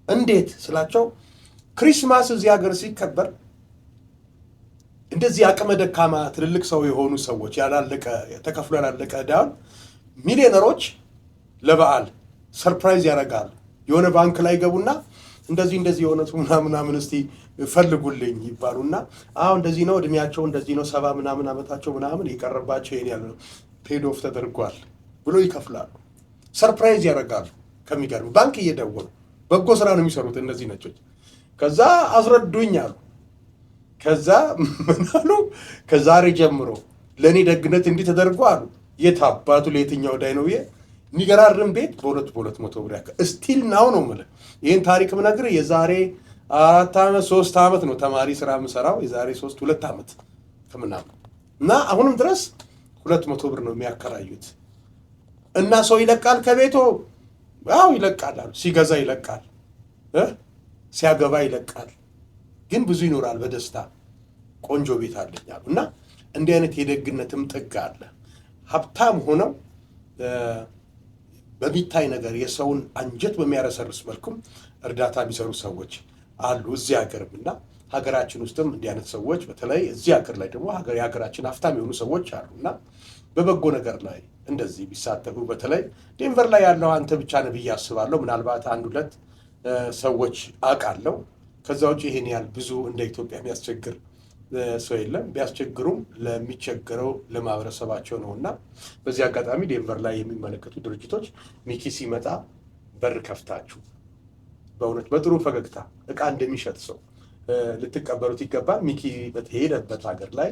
እንዴት ስላቸው ክሪስማስ እዚህ ሀገር ሲከበር እንደዚህ አቅመ ደካማ ትልልቅ ሰው የሆኑ ሰዎች ያላለቀ ተከፍሎ ያላለቀ ዕዳውን ሚሊዮነሮች ለበዓል ሰርፕራይዝ ያደርጋሉ። የሆነ ባንክ ላይ ገቡና እንደዚህ የሆነ ምናምን እስቲ ፈልጉልኝ ይባሉና እንደዚህ ነው እድሜያቸው እንደዚህ ነው 70 ምናምን ዓመታቸው ምናምን የቀረባቸው ይሄን ያለ ነው ፔድ ኦፍ ተደርጓል ብሎ ይከፍላሉ። ሰርፕራይዝ ያደርጋሉ። ከሚገርም ባንክ እየደወሉ በጎ ስራ ነው የሚሰሩት እነዚህ ነጮች። ከዛ አስረዱኝ አሉ። ከዛ ምን አሉ? ከዛሬ ጀምሮ ለእኔ ደግነት እንዲህ ተደርጎ አሉ። የት አባቱ ለየትኛው ዳይ ነው ብዬ የሚገራርም ቤት በ200 ብር ያክል እስቲል ናው ነው የምልህ። ይህን ታሪክ ምነግርህ የዛሬ 4 ዓመት 3 ዓመት ነው ተማሪ ስራ የምሰራው የዛሬ 2 ዓመት ከምናምን እና አሁንም ድረስ 200 ብር ነው የሚያከራዩት። እና ሰው ይለቃል ከቤቱ ይለቃል አሉ። ሲገዛ ይለቃል፣ ሲያገባ ይለቃል። ግን ብዙ ይኖራል በደስታ ቆንጆ ቤት አለኝ አሉ። እና እንዲህ አይነት የደግነትም ጥግ አለ። ሀብታም ሆነው በሚታይ ነገር የሰውን አንጀት በሚያረሰርስ መልኩም እርዳታ የሚሰሩ ሰዎች አሉ እዚህ ሀገርም። እና ሀገራችን ውስጥም እንዲህ አይነት ሰዎች በተለይ እዚህ ሀገር ላይ ደግሞ የሀገራችን ሀብታም የሆኑ ሰዎች አሉ። እና በበጎ ነገር ላይ እንደዚህ ቢሳተፉ በተለይ ዴንቨር ላይ ያለው አንተ ብቻ ነህ ብዬ አስባለሁ። ምናልባት 1-2 ሰዎች አውቃለሁ። ከዛ ውጭ ይሄን ያህል ብዙ እንደ ኢትዮጵያ የሚያስቸግር ሰው የለም። ቢያስቸግሩም ለሚቸገረው ለማህበረሰባቸው ነው። እና በዚህ አጋጣሚ ዴንቨር ላይ የሚመለከቱ ድርጅቶች ሚኪ ሲመጣ በር ከፍታችሁ በእውነት በጥሩ ፈገግታ እቃ እንደሚሸጥ ሰው ልትቀበሉት ይገባል። ሚኪ በተሄደበት ሀገር ላይ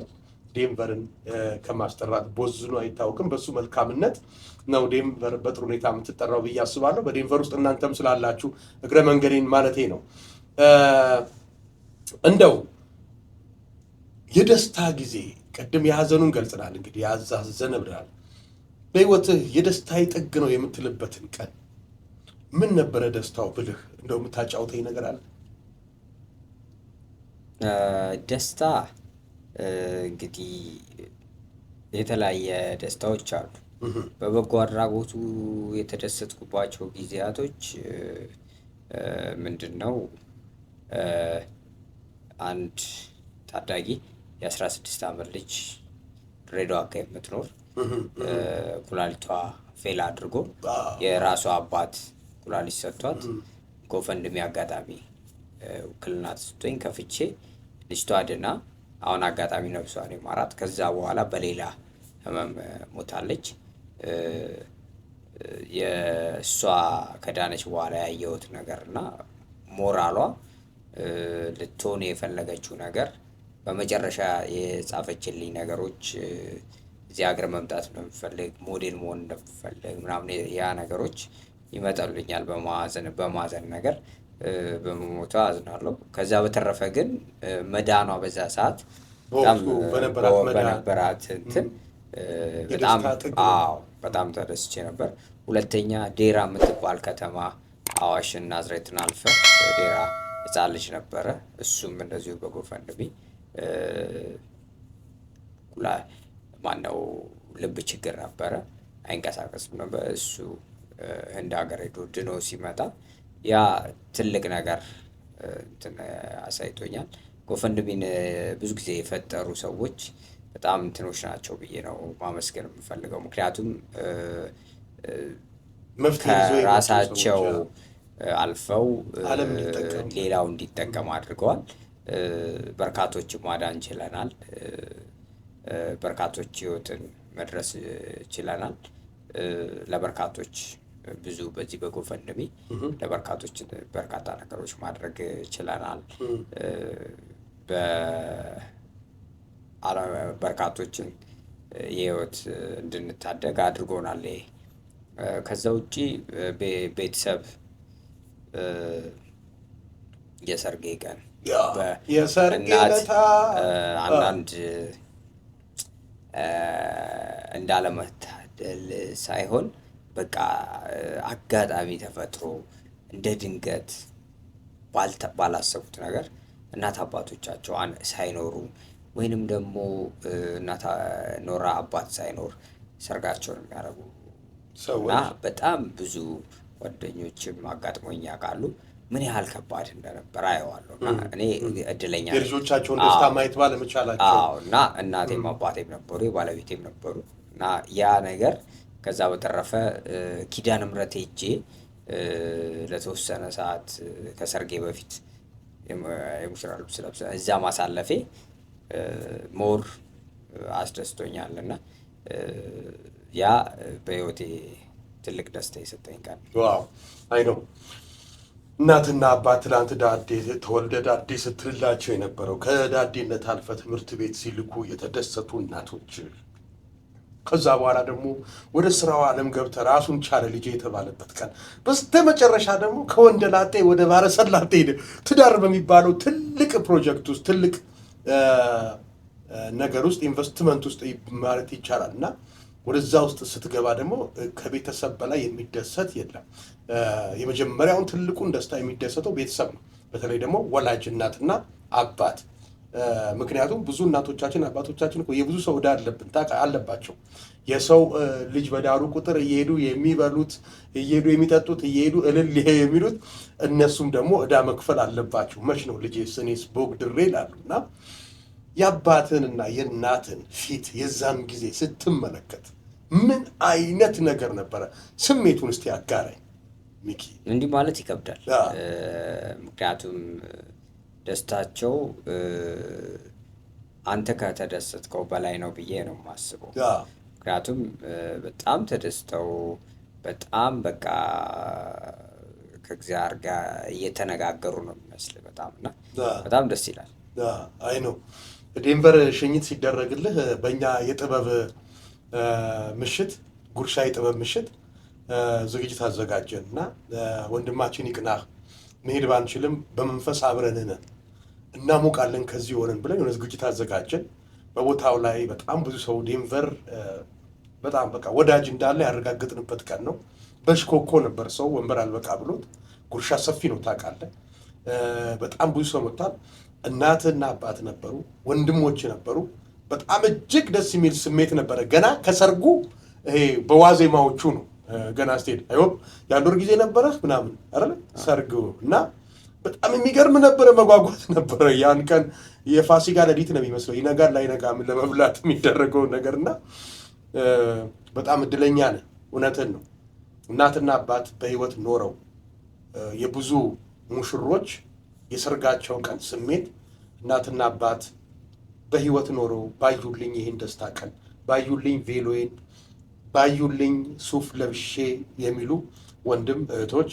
ዴንቨርን ከማስጠራት ቦዝኖ አይታወቅም። በሱ መልካምነት ነው ዴንቨር በጥሩ ሁኔታ የምትጠራው ብዬ አስባለሁ። በዴንቨር ውስጥ እናንተም ስላላችሁ እግረ መንገዴን ማለቴ ነው። እንደው የደስታ ጊዜ ቅድም የሀዘኑን ገልጽናል። እንግዲህ ያዛዘነ ብለናል። በህይወትህ የደስታ ጥግ ነው የምትልበትን ቀን ምን ነበረ ደስታው ብልህ እንደው የምታጫውተኝ ነገር አለ? ደስታ እንግዲህ የተለያየ ደስታዎች አሉ። በበጎ አድራጎቱ የተደሰትኩባቸው ጊዜያቶች ምንድን ነው? አንድ ታዳጊ የ16 ዓመት ልጅ ድሬዳዋ አካባቢ የምትኖር ኩላሊቷ ፌል አድርጎ የራሷ አባት ኩላሊት ሰጥቷት ጎፈንድሚ አጋጣሚ ውክልና ተሰጥቶኝ ከፍቼ ልጅቷ ድና አሁን አጋጣሚ ነፍሷን ይማራት። ከዛ በኋላ በሌላ ህመም ሞታለች። የእሷ ከዳነች በኋላ ያየሁት ነገርና ሞራሏ ልትሆን የፈለገችው ነገር በመጨረሻ የጻፈችልኝ ነገሮች እዚህ ሀገር መምጣት እንደምፈልግ ሞዴል መሆን እንደምፈልግ ምናምን ያ ነገሮች ይመጣሉኛል በማዘን ነገር በመሞቷ አዝናለሁ። ከዛ በተረፈ ግን መዳኗ በዛ ሰዓት በነበራት እንትን በጣም ተደስቼ ነበር። ሁለተኛ ዴራ የምትባል ከተማ አዋሽን ናዝሬትን አልፈ ዴራ ህፃን ልጅ ነበረ። እሱም እንደዚሁ በጎፈንድሚ ማነው ልብ ችግር ነበረ፣ አይንቀሳቀስም ነበር። እሱ ህንድ ሀገር ሄዶ ድኖ ሲመጣ ያ ትልቅ ነገር እንትን አሳይቶኛል። ጎፈንድሚን ብዙ ጊዜ የፈጠሩ ሰዎች በጣም እንትኖች ናቸው ብዬ ነው ማመስገን የምፈልገው። ምክንያቱም ከራሳቸው አልፈው ሌላው እንዲጠቀም አድርገዋል። በርካቶች ማዳን ችለናል። በርካቶች ህይወትን መድረስ ችለናል። ለበርካቶች ብዙ በዚህ በጎፈንድሚ ለበርካቶች በርካታ ነገሮች ማድረግ ችለናል። በርካቶችን የህይወት እንድንታደግ አድርጎናል። ከዛ ውጪ ቤተሰብ የሰርጌ ቀን የሰርጌለታ አንዳንድ እንዳለመታደል ሳይሆን በቃ አጋጣሚ ተፈጥሮ እንደ ድንገት ባላሰቡት ነገር እናት አባቶቻቸው ሳይኖሩ ወይንም ደግሞ እናት ኖራ አባት ሳይኖር ሰርጋቸውን የሚያደርጉ እና በጣም ብዙሉ ጓደኞችም አጋጥሞኝ ያውቃሉ። ምን ያህል ከባድ እንደነበር አየዋለሁ እና እኔ እድለኛ ነኝ የልጆቻቸውን ደስታ ማየት ባለመቻላቸው። እና እናቴም አባቴም ነበሩ፣ ባለቤቴም ነበሩ እና ያ ነገር ከዛ በተረፈ ኪዳነ ምሕረት ሄጄ ለተወሰነ ሰዓት ከሰርጌ በፊት የሙሽራ ልብስ ለብሰን እዛ ማሳለፌ ሞር አስደስቶኛል እና ያ በህይወቴ ትልቅ ደስታ የሰጠኝ ቀን። ዋው አይ ነው እናትና አባት ትላንት ዳዴ ተወልደ ዳዴ ስትልላቸው የነበረው ከዳዴነት አልፈ ትምህርት ቤት ሲልኩ የተደሰቱ እናቶች፣ ከዛ በኋላ ደግሞ ወደ ስራው ዓለም ገብተ ራሱን ቻለ ልጅ የተባለበት ቀን፣ በስተመጨረሻ ደግሞ ከወንደላጤ ወደ ባለሰላጤ ሄደ ትዳር በሚባለው ትልቅ ፕሮጀክት ውስጥ ትልቅ ነገር ውስጥ ኢንቨስትመንት ውስጥ ማለት ይቻላል እና ወደዛ ውስጥ ስትገባ ደግሞ ከቤተሰብ በላይ የሚደሰት የለም። የመጀመሪያውን ትልቁን ደስታ የሚደሰተው ቤተሰብ ነው። በተለይ ደግሞ ወላጅ እናትና አባት። ምክንያቱም ብዙ እናቶቻችን አባቶቻችን እኮ የብዙ ሰው ዕዳ አለባቸው። የሰው ልጅ በዳሩ ቁጥር እየሄዱ የሚበሉት እየሄዱ የሚጠጡት እየሄዱ እልል የሚሉት እነሱም ደግሞ ዕዳ መክፈል አለባቸው። መች ነው ልጄ እኔስ ቦግ ድሬ ይላሉ እና የአባትንና የእናትን ፊት የዛን ጊዜ ስትመለከት ምን አይነት ነገር ነበረ? ስሜቱን እስቲ አጋራኝ ሚኪ። እንዲህ ማለት ይከብዳል። ምክንያቱም ደስታቸው አንተ ከተደሰትከው በላይ ነው ብዬ ነው የማስበው። ምክንያቱም በጣም ተደስተው በጣም በቃ ከእግዚአብሔር ጋር እየተነጋገሩ ነው የሚመስል በጣም እና በጣም ደስ ይላል። አይ ነው ዴንቨር ሽኝት ሲደረግልህ በእኛ የጥበብ ምሽት ጉርሻ የጥበብ ምሽት ዝግጅት አዘጋጀን እና ወንድማችን ይቅናህ መሄድ ባንችልም በመንፈስ አብረን እናሞቃለን ከዚህ ሆነን ብለን የሆነ ዝግጅት አዘጋጀን። በቦታው ላይ በጣም ብዙ ሰው ዴንቨር በጣም በቃ ወዳጅ እንዳለ ያረጋግጥንበት ቀን ነው። በሽኮኮ ነበር ሰው ወንበር አልበቃ ብሎት። ጉርሻ ሰፊ ነው ታውቃለህ። በጣም ብዙ ሰው መጥቷል። እናትና አባት ነበሩ፣ ወንድሞች ነበሩ። በጣም እጅግ ደስ የሚል ስሜት ነበረ። ገና ከሰርጉ ይሄ በዋዜማዎቹ ነው ገና ስትሄድ አይሆን የአንድ ወር ጊዜ ነበረ ምናምን አይደል ሰርጉ እና በጣም የሚገርም ነበረ። መጓጓት ነበረ። ያን ቀን የፋሲካ ሌሊት ነው የሚመስለው ይነጋል ላይነጋም ለመብላት የሚደረገው ነገርና በጣም እድለኛ ነን። እውነትን ነው። እናትና አባት በህይወት ኖረው የብዙ ሙሽሮች የሰርጋቸው ቀን ስሜት እናትና አባት በህይወት ኖረው ባዩልኝ ይህን ደስታ ቀን ባዩልኝ ቬሎዬን ባዩልኝ ሱፍ ለብሼ የሚሉ ወንድም እህቶች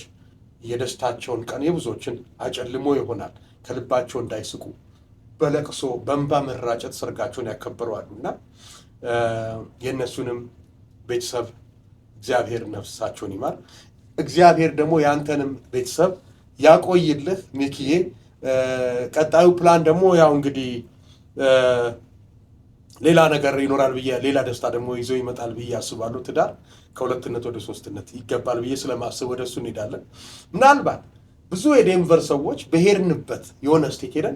የደስታቸውን ቀን የብዙዎችን አጨልሞ ይሆናል ከልባቸው እንዳይስቁ በለቅሶ በእንባ መራጨት ሰርጋቸውን ያከበረዋሉና የእነሱንም ቤተሰብ እግዚአብሔር ነፍሳቸውን ይማር። እግዚአብሔር ደግሞ ያንተንም ቤተሰብ ያቆይልህ ሚኪዬ። ቀጣዩ ፕላን ደግሞ ያው እንግዲህ ሌላ ነገር ይኖራል ብዬ ሌላ ደስታ ደግሞ ይዞ ይመጣል ብዬ አስባለሁ። ትዳር ከሁለትነት ወደ ሶስትነት ይገባል ብዬ ስለማስብ ወደ እሱ እንሄዳለን። ምናልባት ብዙ የዴንቨር ሰዎች በሄድንበት የሆነ ስቴት ሄደን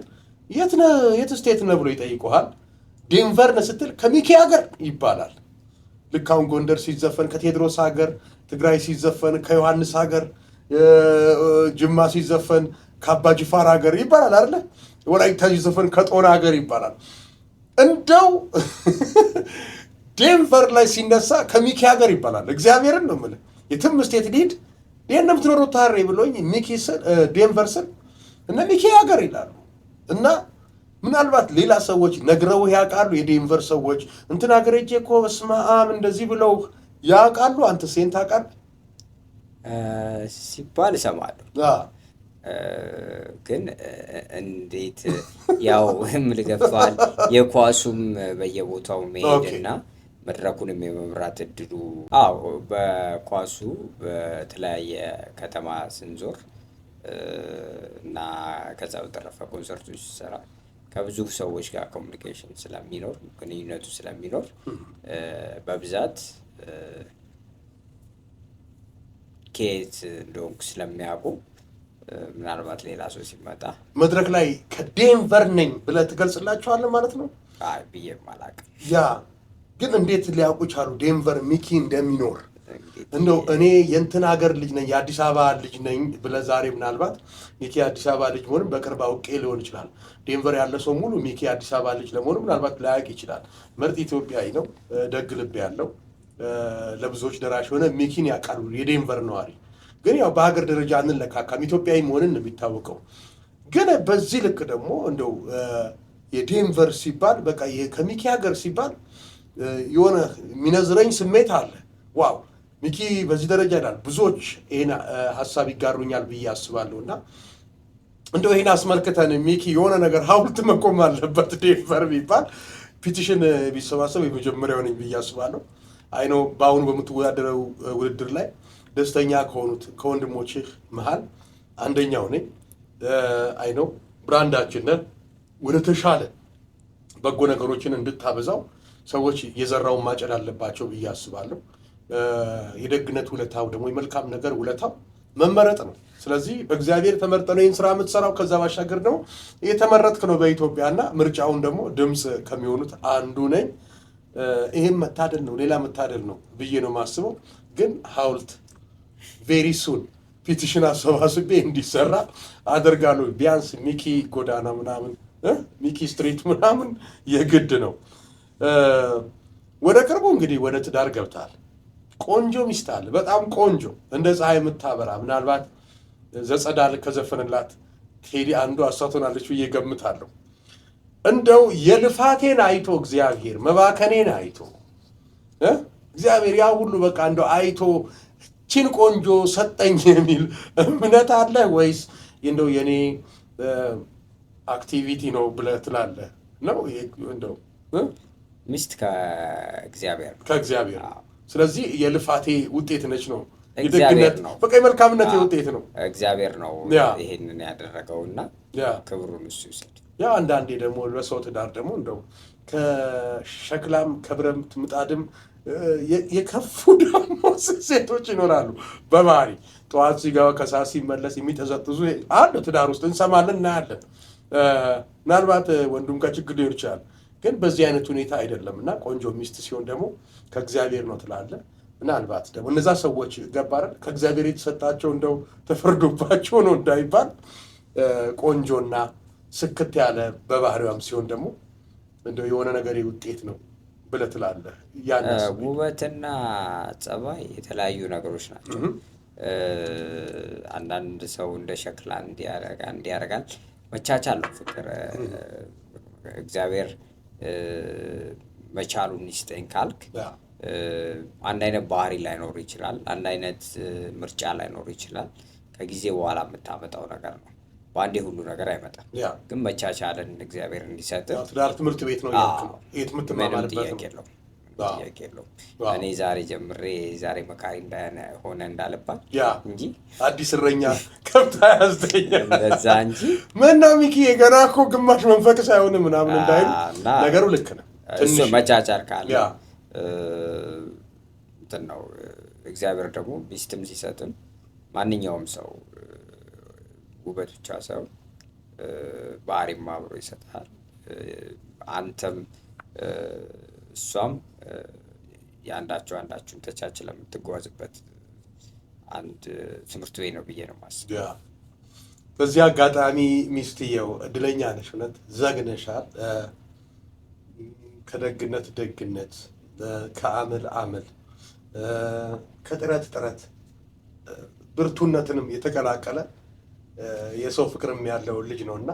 የት ስቴት ነህ ብሎ ይጠይቁሃል። ዴንቨር ነህ ስትል ከሚኪ ሀገር ይባላል። ልክ አሁን ጎንደር ሲዘፈን ከቴዎድሮስ ሀገር፣ ትግራይ ሲዘፈን ከዮሐንስ ሀገር፣ ጅማ ሲዘፈን ከአባ ጅፋር ሀገር ይባላል አይደለ? ወላይታ ሲዘፈን ከጦና ሀገር ይባላል። እንደው ዴንቨር ላይ ሲነሳ ከሚኪ ሀገር ይባላል። እግዚአብሔርን ነው የምልህ። የትም ስቴት ሊድ ይህን የምትኖረው ታሬ ብሎኝ ሚኪ ስል ዴንቨር ስል እነ ሚኪ ሀገር ይላሉ። እና ምናልባት ሌላ ሰዎች ነግረው ያውቃሉ። የዴንቨር ሰዎች እንትን ሀገር ሄጄ እኮ በስመ አብ እንደዚህ ብለው ያውቃሉ። አንተ ሴን ታውቃለህ ሲባል እሰማለሁ። ግን እንዴት ያው ምልገፋል የኳሱም በየቦታው መሄድና መድረኩንም የመምራት እድሉ በኳሱ በተለያየ ከተማ ስንዞር እና ከዛ በተረፈ ኮንሰርቶች ሲሰራ ከብዙ ሰዎች ጋር ኮሚኒኬሽን ስለሚኖር ግንኙነቱ ስለሚኖር በብዛት ከየት እንደሆንኩ ስለሚያውቁ ምናልባት ሌላ ሰው ሲመጣ መድረክ ላይ ከዴንቨር ነኝ ብለህ ትገልጽላቸዋለህ ማለት ነው? አይ ብዬም አላውቅም። ያ ግን እንዴት ሊያውቁ ቻሉ ዴንቨር ሚኪ እንደሚኖር? እንደው እኔ የእንትን ሀገር ልጅ ነኝ የአዲስ አበባ ልጅ ነኝ ብለህ ዛሬ ምናልባት ሚኪ የአዲስ አበባ ልጅ መሆንም በቅርብ አውቄ ሊሆን ይችላል። ዴንቨር ያለ ሰው ሙሉ ሚኪ የአዲስ አበባ ልጅ ለመሆኑ ምናልባት ላያውቅ ይችላል። ምርጥ ኢትዮጵያዊ ነው፣ ደግ ልብ ያለው ለብዙዎች ደራሽ የሆነ ሚኪን ያውቃሉ የዴንቨር ነዋሪ። ግን ያው በሀገር ደረጃ እንለካካም ኢትዮጵያዊ መሆንን ነው የሚታወቀው። ግን በዚህ ልክ ደግሞ እንደው የዴንቨር ሲባል በቃ ከሚኪ ሀገር ሲባል የሆነ የሚነዝረኝ ስሜት አለ። ዋው ሚኪ በዚህ ደረጃ ይላል። ብዙዎች ይህን ሀሳብ ይጋሩኛል ብዬ አስባለሁ። እና እንደው ይህን አስመልክተን ሚኪ የሆነ ነገር ሐውልት መቆም አለበት ዴንቨር ቢባል ፒቲሽን ቢሰባሰብ የመጀመሪያው ነኝ ብዬ አስባለሁ። አይኖ በአሁኑ በምትወዳደረው ውድድር ላይ ደስተኛ ከሆኑት ከወንድሞችህ መሃል አንደኛው ነኝ። አይኖ ብራንዳችንን ወደ ተሻለ በጎ ነገሮችን እንድታበዛው ሰዎች የዘራውን ማጨድ አለባቸው ብዬ አስባለሁ። የደግነት ውለታው ደግሞ የመልካም ነገር ውለታው መመረጥ ነው። ስለዚህ በእግዚአብሔር ተመርጠ ነው ይህን ስራ የምትሰራው። ከዛ ባሻገር ደግሞ የተመረጥክ ነው በኢትዮጵያና ምርጫውን ደግሞ ድምፅ ከሚሆኑት አንዱ ነኝ። ይህም መታደል ነው፣ ሌላ መታደል ነው ብዬ ነው የማስበው። ግን ሐውልት ቬሪ ሱን ፒቲሽን አሰባስቤ እንዲሰራ አደርጋለሁ። ቢያንስ ሚኪ ጎዳና ምናምን ሚኪ ስትሪት ምናምን የግድ ነው። ወደ ቅርቡ እንግዲህ ወደ ትዳር ገብታል። ቆንጆ ሚስት አለ፣ በጣም ቆንጆ እንደ ፀሐይ የምታበራ ምናልባት ዘጸዳል ከዘፈንላት ቴዲ አንዱ አሳቶናለች ብዬ ገምታለሁ። እንደው የልፋቴን አይቶ እግዚአብሔር መባከኔን አይቶ እግዚአብሔር ያ ሁሉ በቃ እንደው አይቶ ቺን ቆንጆ ሰጠኝ የሚል እምነት አለ ወይስ እንደው የኔ አክቲቪቲ ነው ብለህ ትላለህ? ነው እንደው ሚስት ከእግዚአብሔር ነው። ስለዚህ የልፋቴ ውጤት ነች ነው የደግነት ነው በቃ የመልካምነቴ ውጤት ነው። እግዚአብሔር ነው ይሄንን ያደረገውና ክብሩን እሱ ይውሰድ። ያ አንዳንዴ ደግሞ ለሰው ትዳር ደግሞ እንደው ከሸክላም ከብረት ምጣድም የከፉ ደግሞ ሴቶች ይኖራሉ። በባህሪ ጠዋት ሲገባ ከሰዓት ሲመለስ የሚጠዘጥዙ አሉ ትዳር ውስጥ እንሰማለን፣ እናያለን። ምናልባት ወንዱም ከችግር ሊሆን ይችላል። ግን በዚህ አይነት ሁኔታ አይደለም እና ቆንጆ ሚስት ሲሆን ደግሞ ከእግዚአብሔር ነው ትላለህ። ምናልባት ደግሞ እነዛ ሰዎች ገባረን ከእግዚአብሔር የተሰጣቸው እንደው ተፈርዶባቸው ነው እንዳይባል ቆንጆና ስክት ያለ በባህሪዋም ሲሆን ደግሞ እንደው የሆነ ነገር ውጤት ነው ብለህ ትላለህ። ውበትና ጸባይ የተለያዩ ነገሮች ናቸው። አንዳንድ ሰው እንደ ሸክላ እንዲያረጋል መቻቻል ነው ፍቅር። እግዚአብሔር መቻሉን ይስጠኝ ካልክ አንድ አይነት ባህሪ ላይኖር ይችላል፣ አንድ አይነት ምርጫ ላይኖር ይችላል። ከጊዜ በኋላ የምታመጣው ነገር ነው። በአንዴ ሁሉ ነገር አይመጣም። ግን መቻቻልን እግዚአብሔር እንዲሰጥ ትዳር ትምህርት ቤት ነው ያልከው። ምንም ጥያቄ የለውም። እኔ ዛሬ ጀምሬ ዛሬ መካሪ ሆነ እንዳለባት እንጂ አዲስ እረኛ ከብታ ያዝተኛ እንደዛ እንጂ ምነው ሚኪ ገና እኮ ግማሽ መንፈቅ ሳይሆን ምናምን እንዳይል ነገሩ ልክ ነው። እሱ መቻቻል ካለ እንትን ነው። እግዚአብሔር ደግሞ ሚስትም ሲሰጥም ማንኛውም ሰው ውበት ብቻ ሳይሆን ባህሪም አብሮ ይሰጣል። አንተም እሷም አንዳችሁን ተቻችለ የምትጓዝበት አንድ ትምህርት ቤት ነው ብዬ ነው የማስበው። በዚህ አጋጣሚ ሚስትየው እድለኛ ነሽ፣ እውነት ዘግነሻል። ከደግነት ደግነት፣ ከአመል አመል፣ ከጥረት ጥረት ብርቱነትንም የተቀላቀለ የሰው ፍቅርም ያለው ልጅ ነውና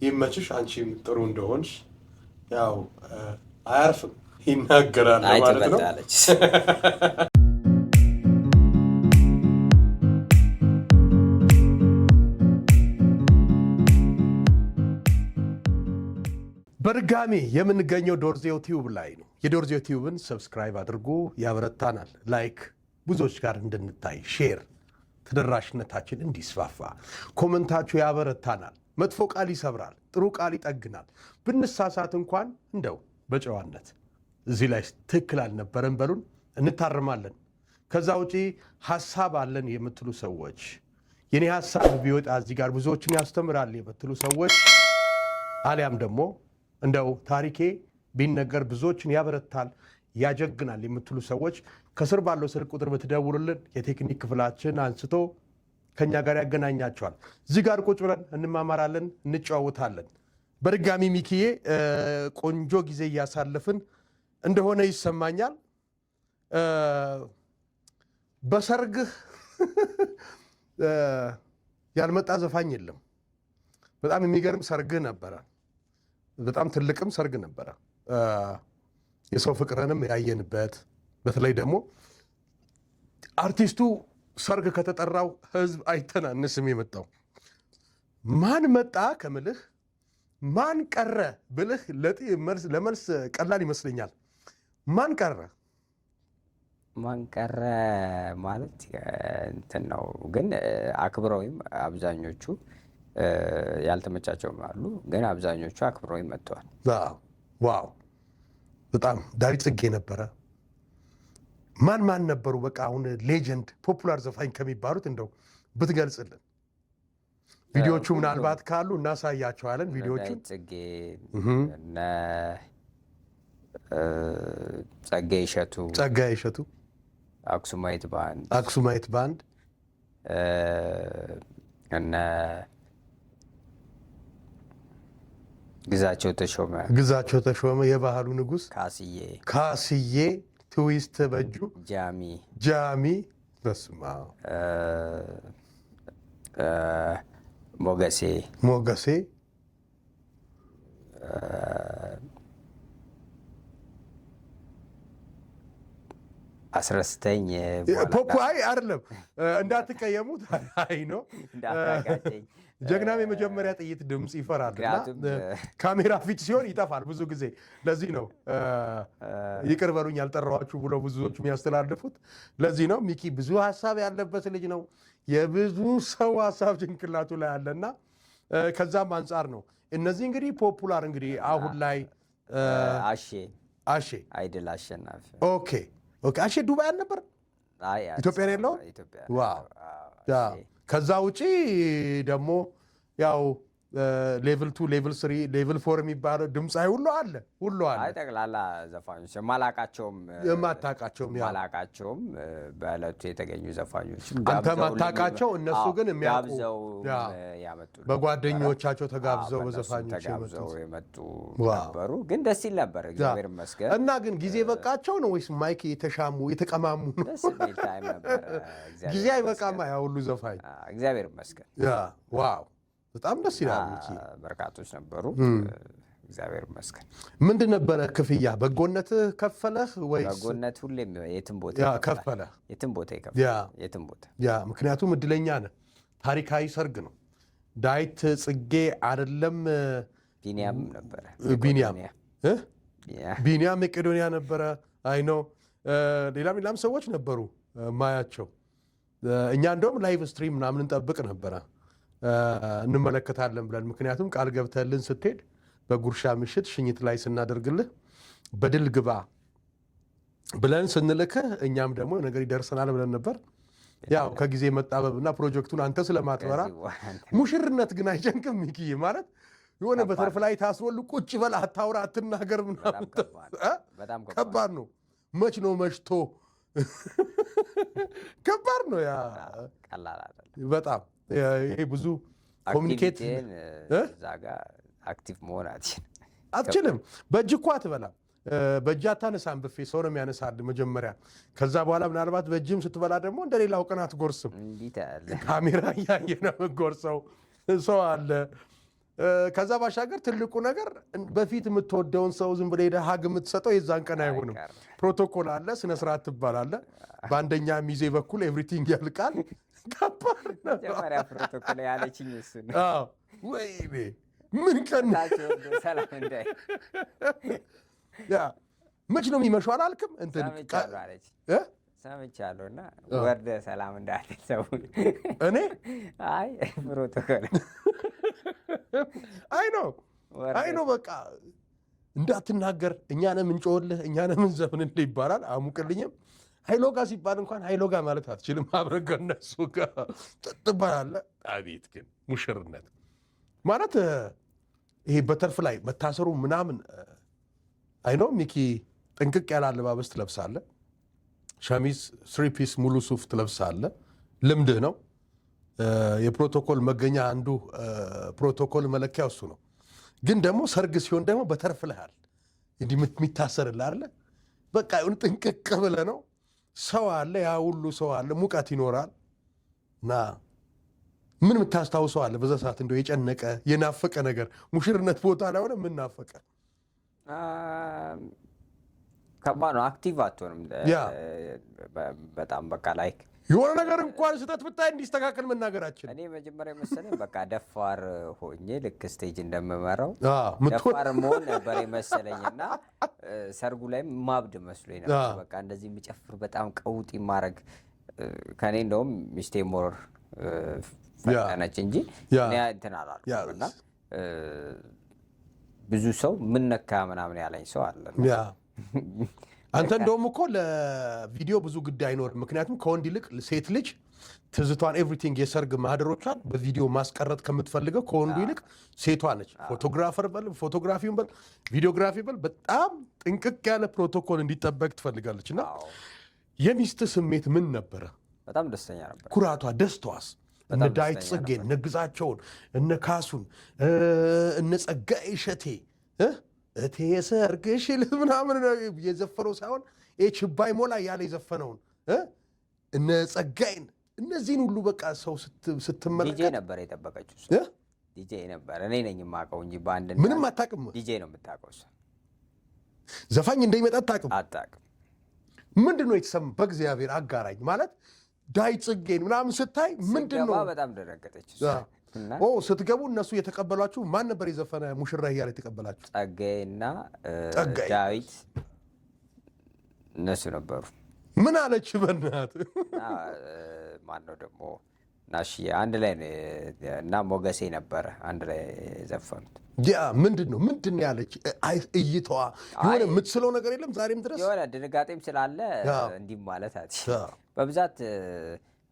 ይመችሽ። አንቺም ጥሩ እንደሆንሽ ያው አያርፍም ይናገራል ማለት ነው። በድጋሚ የምንገኘው ዶርዜው ቲዩብ ላይ ነው። የዶርዜው ቲዩብን ሰብስክራይብ አድርጎ ያበረታናል። ላይክ ብዙዎች ጋር እንድንታይ ሼር ተደራሽነታችን እንዲስፋፋ። ኮመንታችሁ ያበረታናል። መጥፎ ቃል ይሰብራል፣ ጥሩ ቃል ይጠግናል። ብንሳሳት እንኳን እንደው በጨዋነት እዚህ ላይ ትክክል አልነበረን በሉን፣ እንታርማለን። ከዛ ውጪ ሀሳብ አለን የምትሉ ሰዎች፣ የኔ ሀሳብ ቢወጣ እዚህ ጋር ብዙዎችን ያስተምራል የምትሉ ሰዎች፣ አሊያም ደግሞ እንደው ታሪኬ ቢነገር ብዙዎችን ያበረታል ያጀግናል የምትሉ ሰዎች ከስር ባለው ስልክ ቁጥር ብትደውሉልን የቴክኒክ ክፍላችን አንስቶ ከኛ ጋር ያገናኛቸዋል። እዚህ ጋር ቁጭ ብለን እንማማራለን፣ እንጨዋወታለን። በድጋሚ ሚኪዬ ቆንጆ ጊዜ እያሳለፍን እንደሆነ ይሰማኛል። በሰርግህ ያልመጣ ዘፋኝ የለም። በጣም የሚገርም ሰርግህ ነበረ። በጣም ትልቅም ሰርግ ነበረ። የሰው ፍቅርንም ያየንበት፣ በተለይ ደግሞ አርቲስቱ ሰርግ ከተጠራው ህዝብ አይተናንስም የመጣው። ማን መጣ ከምልህ ማን ቀረ ብልህ ለመልስ ቀላል ይመስለኛል። ማን ቀረ? ማን ቀረ ማለት እንትን ነው። ግን አክብረውም አብዛኞቹ ያልተመቻቸውም አሉ። ግን አብዛኞቹ አክብረውም መጥተዋል። ዋው! በጣም ዳዊት ጽጌ ነበረ። ማን ነበሩ? በቃ አሁን ሌጀንድ ፖፑላር ዘፋኝ ከሚባሉት እንደው ብትገልጽልን። ቪዲዮቹ ምናልባት ካሉ እናሳያቸዋለን። ቪዲዮቹን ጽጌ እነ ጸጋዬ እሸቱ፣ አክሱማይት ባንድ እነ ግዛቸው ተሾመ፣ የባህሉ ንጉስ ካስዬ፣ ትዊስት በጁ፣ ጃሚ በስማ ሞገሴ አስረስተኝ ፖፖይ አይደለም እንዳትቀየሙት። አይ ነው ጀግናም የመጀመሪያ ጥይት ድምፅ ይፈራልና ካሜራ ፊት ሲሆን ይጠፋል ብዙ ጊዜ። ለዚህ ነው ይቅር በሉኝ ያልጠራኋችሁ ብሎ ብዙዎቹ የሚያስተላልፉት። ለዚህ ነው ሚኪ ብዙ ሀሳብ ያለበት ልጅ ነው። የብዙ ሰው ሀሳብ ጭንቅላቱ ላይ አለና ከዛም አንጻር ነው እነዚህ እንግዲህ ፖፑላር እንግዲህ አሁን ላይ አሼ አይድል አሸናፊ ኦኬ አሼ ዱባይ አልነበር ኢትዮጵያ ነው ያለው። ዋው! ከዛ ውጪ ደግሞ ያው ሌቭል 2 ሌቭል 3 ሌቭል 4 የሚባለው ድምፃዊ ሁሉ አለ። ጠቅላላ ዘፋኞች የማላቃቸውም በዕለቱ የተገኙ ዘፋኞች አንተ ማታቃቸው እነሱ ግን የሚያውቁ በጓደኞቻቸው ተጋብዘው በዘፋኞች የመጡ ነበሩ። ግን ደስ ይል ነበር፣ እግዚአብሔር ይመስገን። እና ግን ጊዜ በቃቸው ነው ወይስ ማይክ የተሻሙ የተቀማሙ ነው? ጊዜ አይበቃማ ያ ሁሉ ዘፋኝ። እግዚአብሔር ይመስገን። ዋው! በጣም ደስ ይላል። በርካቶች ነበሩ። እግዚአብሔር ይመስገን። ምንድን ነበረ ክፍያ? በጎነት ከፈለህ ወይስ? በጎነት ሁሌም የትም ቦታ ከፈለህ? የትም ቦታ ይከፈላል። ምክንያቱም እድለኛ ነህ። ታሪካዊ ሰርግ ነው። ዳዊት ጽጌ አይደለም ቢኒያም ነበረ። ቢኒያም መቄዶንያ ነበረ። አይ ነው ሌላም ሰዎች ነበሩ ማያቸው። እኛ እንደውም ላይቭ ስትሪም ምናምን እንጠብቅ ነበረ እንመለከታለን ብለን። ምክንያቱም ቃል ገብተልን ስትሄድ በጉርሻ ምሽት ሽኝት ላይ ስናደርግልህ በድል ግባ ብለን ስንልክህ እኛም ደግሞ ነገር ይደርሰናል ብለን ነበር። ያው ከጊዜ መጣበብና ፕሮጀክቱን አንተ ስለማትበራ ሙሽርነት ግን አይጨንቅም ሚኪዬ። ማለት የሆነ በተርፍ ላይ ታስሮል ቁጭ በል አታውራ አትናገር ምናምን ከባድ ነው። መች ነው መሽቶ ከባድ ነው። ያ በጣም ይሄ ብዙ ኮሚኒኬት እዛ ጋር አክቲቭ መሆን አትችልም። በእጅ እኮ አትበላም። በእጅ አታነሳም። ብፌ ሰው ነው የሚያነሳል መጀመሪያ። ከዛ በኋላ ምናልባት በእጅም ስትበላ ደግሞ እንደሌላው ቀን አትጎርስም። ካሜራ እያየ ነው የምትጎርሰው። ሰው አለ። ከዛ ባሻገር ትልቁ ነገር በፊት የምትወደውን ሰው ዝም ብለህ ሄደህ ሀግ የምትሰጠው የዛን ቀን አይሆንም። ፕሮቶኮል አለ፣ ስነስርዓት ትባላለህ። በአንደኛ ሚዜ በኩል ኤቭሪቲንግ ያልቃል። ከባድ ነው። ፕሮቶኮል ያለችኝ እሱ ነው። ወይኔ ምን ቀን መች ነው የሚመሸው አላልክም? ሰምቻለሁ እና ወርደህ ሰላም እንዳትል ሰውን እኔ አይ ፕሮቶኮል አይ ነው በቃ እንዳትናገር እኛንም እንጮህልህ እኛንም እንዘፍንልህ ይባላል። አሙቅልኝም ሀይሎጋ ሲባል እንኳን ሀይሎጋ ማለት አትችልም። አብረን ከእነሱ ጋር ትባላለህ። አቤት ግን ሙሽርነት ማለት ይሄ በተርፍ ላይ መታሰሩ ምናምን አይኖ ሚኪ ጥንቅቅ ያለ አለባበስ ትለብሳለህ። ሸሚዝ ስሪ ፒስ ሙሉ ሱፍ ትለብሳለህ። ልምድህ ነው። የፕሮቶኮል መገኛ አንዱ ፕሮቶኮል መለኪያ እሱ ነው። ግን ደግሞ ሰርግ ሲሆን ደግሞ በተርፍ ልሃል እንዲህ የሚታሰርልህ አለ። በቃ ይሁን ጥንቅቅ ብለህ ነው። ሰው አለ፣ ያ ሁሉ ሰው አለ፣ ሙቀት ይኖራል እና ምን የምታስታውሰው አለ በዛ ሰዓት እንደው የጨነቀ የናፈቀ ነገር ሙሽርነት ቦታ ላይ ሆነ ምን ናፈቀ? ከባድ ነው። አክቲቭ አትሆንም በጣም በቃ ላይክ የሆነ ነገር እንኳን ስህተት ብታይ እንዲስተካከል መናገራችን። እኔ መጀመሪያ መሰለኝ በቃ ደፋር ሆኜ ልክ ስቴጅ እንደምመራው ደፋር መሆን ነበር የመሰለኝና ሰርጉ ላይ ማብድ መስሎኝ ነበር። በቃ እንደዚህ የሚጨፍር በጣም ቀውጢ ማድረግ ከኔ እንደውም ሚስቴ ሞር ፈጠነች እንጂ እኔ እንትን አላልኩም። እና ብዙ ሰው ምን ነካ ምናምን ያለኝ ሰው አለ። አንተ እንደውም እኮ ለቪዲዮ ብዙ ጉዳይ አይኖርም። ምክንያቱም ከወንድ ይልቅ ሴት ልጅ ትዝቷን ኤቭሪቲንግ የሰርግ ማህደሮቿን በቪዲዮ ማስቀረት ከምትፈልገው ከወንዱ ይልቅ ሴቷ ነች። ፎቶግራፈር በል ፎቶግራፊውን በል ቪዲዮግራፊ በል በጣም ጥንቅቅ ያለ ፕሮቶኮል እንዲጠበቅ ትፈልጋለች። እና የሚስት ስሜት ምን ነበረ? በጣም ደስተኛ ነበር። ኩራቷ፣ ደስታዋስ? እነ ዳዊት ጽጌን፣ እነ ግዛቸውን፣ እነ ካሱን፣ እነ ጸጋዬ እሸቴ እቴ የሰርግሽ ምናምን የዘፈነው ሳይሆን ችባይ ሞላ ያለ የዘፈነውን እነ ጸጋይን እነዚህን ሁሉ በቃ ሰው ስትመለከት ዲጄ ነበር የጠበቀችው። ዲጄ ነበር። እኔ ነኝ የማውቀው እንጂ በአንድ ምንም አታውቅም። ዲጄ ነው የምታውቀው። ዘፋኝ እንደሚመጣ አታውቅም። አታውቅም። ምንድን ነው የተሰማ? በእግዚአብሔር አጋራኝ ማለት ዳዊት ጽጌን ምናምን ስታይ ምንድን ነው? በጣም ደነገጠች። ስትገቡ እነሱ የተቀበሏችሁ ማን ነበር የዘፈነ ሙሽራ እያለ የተቀበላችሁ? ጸጋዬና ዳዊት እነሱ ነበሩ። ምን አለች በእናትህ? ማን ነው ደግሞ ናሽዬ አንድ ላይ እና ሞገሴ ነበረ አንድ ላይ የዘፈኑት። ምንድን ነው ያለች? እይታዋ የሆነ የምትስለው ነገር የለም ዛሬም ድረስ የሆነ ድንጋጤም ስላለ እንዲህ ማለት በብዛት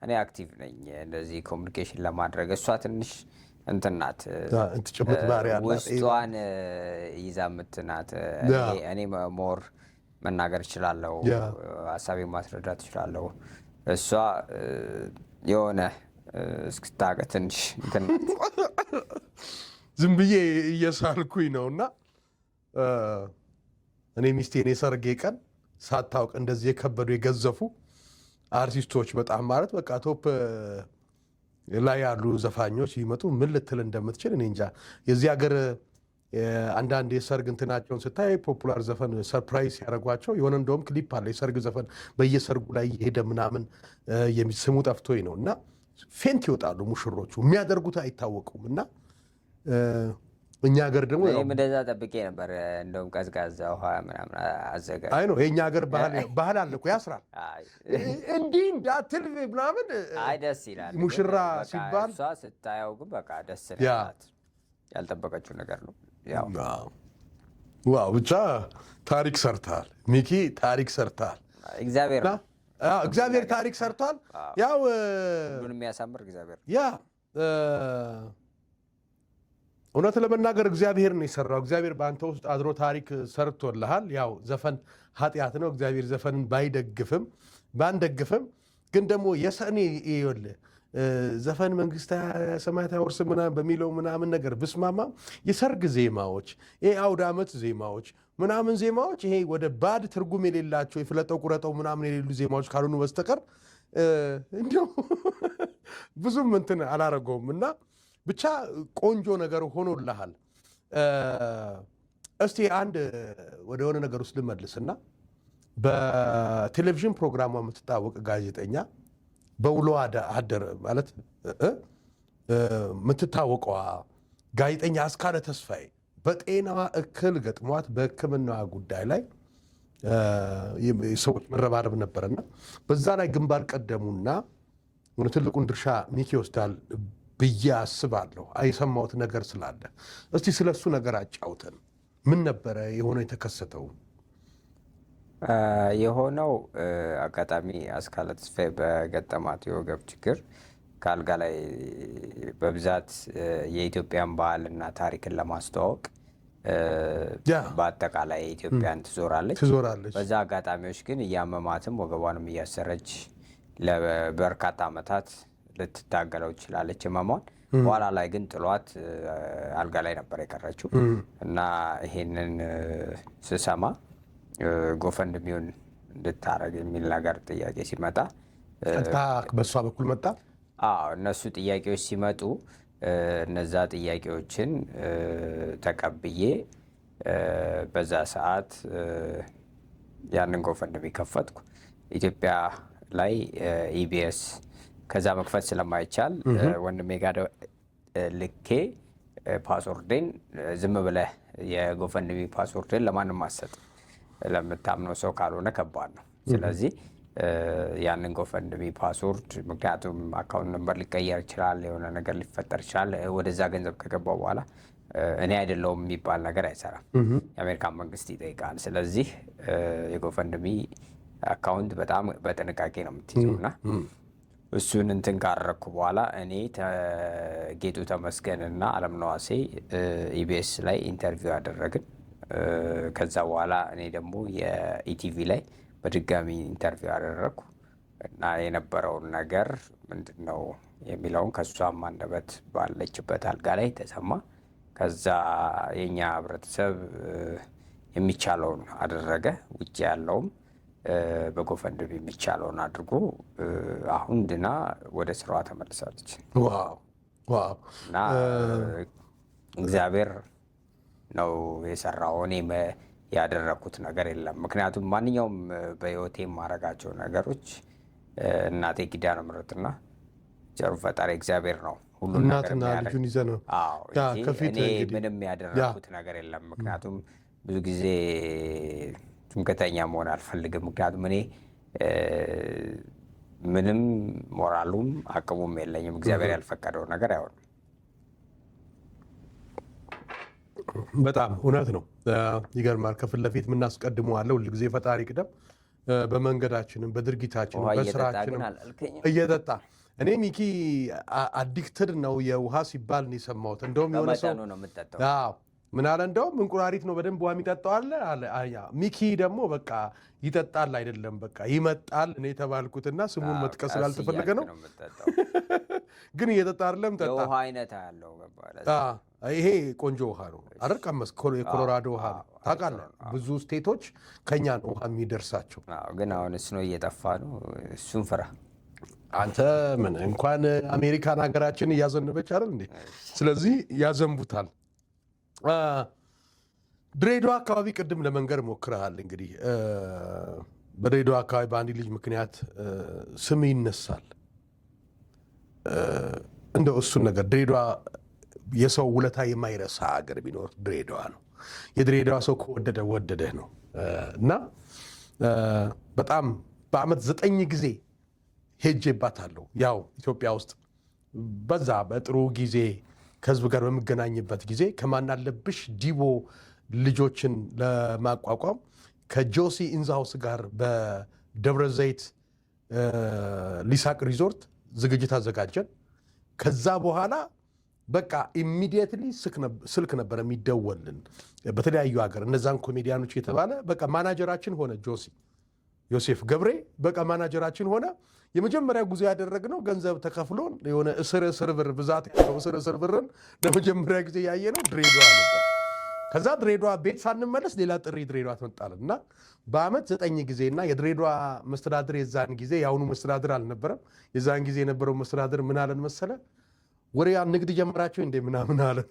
እኔ አክቲቭ ነኝ እንደዚህ ኮሚኒኬሽን ለማድረግ። እሷ ትንሽ እንትን ናት፣ ውስጧን ይዛ የምትናት። እኔ ሞር መናገር እችላለሁ፣ ሀሳቤ ማስረዳት እችላለሁ። እሷ የሆነ እስክታውቅ ትንሽ እንትን ናት። ዝም ብዬ እየሳልኩኝ ነው። እና እኔ ሚስቴን የሰርጌ ቀን ሳታውቅ እንደዚህ የከበዱ የገዘፉ አርቲስቶች በጣም ማለት በቃ ቶፕ ላይ ያሉ ዘፋኞች ይመጡ ምን ልትል እንደምትችል እኔ እንጃ። የዚህ ሀገር አንዳንድ የሰርግ እንትናቸውን ስታይ ፖፑላር ዘፈን ሰርፕራይዝ ያደረጓቸው የሆነ እንደውም ክሊፕ አለ የሰርግ ዘፈን በየሰርጉ ላይ የሄደ ምናምን ስሙ ጠፍቶኝ ነው። እና ፌንት ይወጣሉ ሙሽሮቹ፣ የሚያደርጉት አይታወቁም። እና እኛ ሀገር ደግሞ እንደዛ ጠብቄ ነበር። እንደውም ቀዝቃዛ ውሃ ምናምን አዘጋጅ። አይ ነው የእኛ ሀገር ባህል አለ እኮ ያስራል። እንዲህ እንዳትል ምናምን ደስ ይላል። ሙሽራ ሲባል እሷ ስታየው ግን በቃ ደስ ይላል። ያልጠበቀችው ነገር ነው። ዋው ብቻ ታሪክ ሰርተሃል ሚኪ፣ ታሪክ ሰርተሃል። እግዚአብሔር ታሪክ ሰርቷል። ያው ሁሉን የሚያሳምር እግዚአብሔር እውነት ለመናገር እግዚአብሔር ነው የሰራው። እግዚአብሔር በአንተ ውስጥ አድሮ ታሪክ ሰርቶልሃል። ያው ዘፈን ኃጢአት ነው። እግዚአብሔር ዘፈንን ባንደግፍም ግን ደግሞ የሰኔ ይኸውልህ ዘፈን መንግስተ ሰማያት አይወርስም ምናምን በሚለው ምናምን ነገር ብስማማም የሰርግ ዜማዎች፣ ይሄ አውደ ዓመት ዜማዎች ምናምን ዜማዎች ይሄ ወደ ባድ ትርጉም የሌላቸው የፍለጠው ቁረጠው ምናምን የሌሉ ዜማዎች ካልሆኑ በስተቀር እንዲያው ብዙም እንትን አላረገውም እና ብቻ ቆንጆ ነገር ሆኖልሃል። እስቲ አንድ ወደ ሆነ ነገር ውስጥ ልመልስና በቴሌቪዥን ፕሮግራሟ የምትታወቅ ጋዜጠኛ በውሎ አደረ ማለት የምትታወቀዋ ጋዜጠኛ አስካለ ተስፋዬ በጤናዋ እክል ገጥሟት በሕክምናዋ ጉዳይ ላይ ሰዎች መረባረብ ነበረና በዛ ላይ ግንባር ቀደሙና ትልቁን ድርሻ ሚኪ ይወስዳል ብዬ አስባለሁ። የሰማሁት ነገር ስላለ እስቲ ስለሱ ነገር አጫውተን። ምን ነበረ የሆነው የተከሰተው? የሆነው አጋጣሚ አስካለ ተስፋዬ በገጠማት የወገብ ችግር ከአልጋ ላይ በብዛት የኢትዮጵያን ባህልና ታሪክን ለማስተዋወቅ በአጠቃላይ ኢትዮጵያን ትዞራለች። በዛ አጋጣሚዎች ግን እያመማትም ወገቧንም እያሰረች ለበርካታ ዓመታት ልትታገለው ትችላለች ህመሟን። በኋላ ላይ ግን ጥሏት አልጋ ላይ ነበር የቀረችው እና ይሄንን ስሰማ ጎፈንድሚውን እንድታረግ የሚል ነገር ጥያቄ ሲመጣ በሷ በኩል መጣ። እነሱ ጥያቄዎች ሲመጡ እነዛ ጥያቄዎችን ተቀብዬ በዛ ሰዓት ያንን ጎፈንድሚ ከፈትኩ። ኢትዮጵያ ላይ ኢቢኤስ ከዛ መክፈት ስለማይቻል ወንድሜ ጋር ልኬ ፓስወርዴን ዝም ብለህ የጎፈንድሚ ፓስወርዴን ለማንም አሰጥ፣ ለምታምነው ሰው ካልሆነ ከባድ ነው። ስለዚህ ያንን ጎፈንድሚ ፓስወርድ ምክንያቱም አካውንት ነምበር ሊቀየር ይችላል፣ የሆነ ነገር ሊፈጠር ይችላል። ወደዛ ገንዘብ ከገባው በኋላ እኔ አይደለሁም የሚባል ነገር አይሰራም፣ የአሜሪካን መንግስት ይጠይቃል። ስለዚህ የጎፈንድሚ አካውንት በጣም በጥንቃቄ ነው የምትይዘው እና እሱን እንትን ካረኩ በኋላ እኔ ጌጡ ተመስገንና አለምነህ ዋሴ ኢቢኤስ ላይ ኢንተርቪው ያደረግን። ከዛ በኋላ እኔ ደግሞ የኢቲቪ ላይ በድጋሚ ኢንተርቪው ያደረግኩ እና የነበረውን ነገር ምንድን ነው የሚለውን ከእሷም አንደበት ባለችበት አልጋ ላይ ተሰማ። ከዛ የኛ ህብረተሰብ የሚቻለውን አደረገ፣ ውጭ ያለውም በጎፈንድሚ የሚቻለውን አድርጎ አሁን ድና ወደ ስራዋ ተመልሳለች። እና እግዚአብሔር ነው የሰራው። እኔ ያደረኩት ነገር የለም። ምክንያቱም ማንኛውም በህይወቴ የማረጋቸው ነገሮች እናቴ ኪዳነ ምሕረትና ቸሩ ፈጣሪ እግዚአብሔር ነው ሁሉን ነገር ልጁን ይዘህ ነው። እኔ ምንም ያደረኩት ነገር የለም። ምክንያቱም ብዙ ጊዜ ትምክህተኛ መሆን አልፈልግም። ምክንያቱም እኔ ምንም ሞራሉም አቅሙም የለኝም። እግዚአብሔር ያልፈቀደው ነገር አይሆንም። በጣም እውነት ነው። ይገርማል። ከፊት ለፊት የምናስቀድመው አለ ሁል ጊዜ ፈጣሪ ቅደም። በመንገዳችንም በድርጊታችንም በስራችንም እየጠጣ እኔ ሚኪ አዲክትድ ነው የውሃ ሲባል ነው የሰማሁት። እንደውም የሆነ ሰው ምን አለ፣ እንደውም እንቁራሪት ነው በደንብ ውሃ የሚጠጣው አለ። ሚኪ ደግሞ በቃ ይጠጣል አይደለም በቃ ይመጣል። እኔ የተባልኩትና ስሙን መጥቀስ ስላልተፈለገ ነው። ግን እየጠጣ አይደለም ጠጣ። የውሃ አይነት ያለው ይሄ ቆንጆ ውሃ ነው አይደል? ቀመስ የኮሎራዶ ውሃ ታውቃለህ። ብዙ ስቴቶች ከኛ ነው ውሃ የሚደርሳቸው። ግን አሁን እሱ ነው እየጠፋ ነው። እሱን ፍራ አንተ። ምን እንኳን አሜሪካን ሀገራችን እያዘነበች አይደል እንዴ? ስለዚህ ያዘንቡታል። ድሬዳዋ አካባቢ ቅድም ለመንገር ሞክረሃል። እንግዲህ በድሬዳዋ አካባቢ በአንድ ልጅ ምክንያት ስም ይነሳል። እንደው እሱን ነገር ድሬዳዋ የሰው ውለታ የማይረሳ ሀገር ቢኖር ድሬዳዋ ነው። የድሬዳዋ ሰው ከወደደ ወደደህ ነው እና በጣም በአመት 9 ጊዜ ሄጄባታለሁ። ያው ኢትዮጵያ ውስጥ በዛ በጥሩ ጊዜ ከህዝብ ጋር በምገናኝበት ጊዜ ከማናለብሽ ዲቦ ልጆችን ለማቋቋም ከጆሲ ኢንዛውስ ጋር በደብረ ዘይት ሊሳቅ ሪዞርት ዝግጅት አዘጋጀን። ከዛ በኋላ በቃ ኢሚዲየትሊ ስልክ ነበር የሚደወልን በተለያዩ ሀገር እነዛን ኮሜዲያኖች የተባለ በቃ ማናጀራችን ሆነ። ዮሴፍ ገብሬ በቃ ማናጀራችን ሆነ። የመጀመሪያ ጉዞ ያደረግነው ገንዘብ ተከፍሎን የሆነ እስር ብር ብዛት ያለው እስር ብርን ለመጀመሪያ ጊዜ ያየነው ድሬዳዋ ነበር። ከዛ ድሬዳዋ ቤት ሳንመለስ ሌላ ጥሪ ድሬዳዋ ትመጣለን እና በአመት 9 ጊዜ እና የድሬዳዋ መስተዳድር የዛን ጊዜ የአሁኑ መስተዳድር አልነበረም። የዛን ጊዜ የነበረው መስተዳድር ምን አለን መሰለ፣ ወሬ ንግድ ጀመራቸው እንደ ምናምን አለን።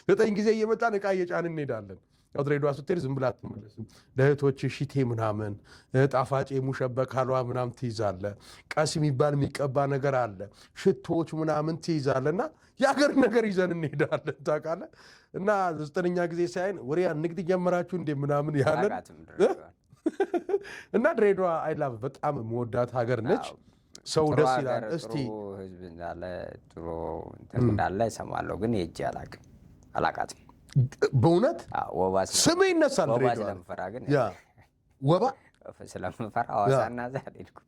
9 ጊዜ እየመጣን ዕቃ እየጫንን እንሄዳለን። ያው ድሬዳዋ ስትሄድ ዝም ብላ አትመለስም። ለእህቶች ሽቴ ምናምን ጣፋጭ ሙሸበክ ሀልዋ ምናምን ትይዛለ። ቀስ የሚባል የሚቀባ ነገር አለ። ሽቶዎች ምናምን ትይዛለ እና የሀገር ነገር ይዘን እንሄዳለን ታውቃለህ። እና 9ኛ ጊዜ ሳይን ወሬ ንግድ ጀመራችሁ እንዴ ምናምን ያለን እና ድሬዳዋ አይላቭ በጣም መወዳት ሀገር ነች። ሰው ደስ ይላል። እስቲ ህዝብ እንዳለ ጥሩ እንዳለ እሰማለሁ፣ ግን ሄጄ አላቃትም በእውነት ስም ይነሳል። ወባ ስለምፈራ ግን ወባ ስለምፈራ ሐዋሳና እዛ አልሄድኩም።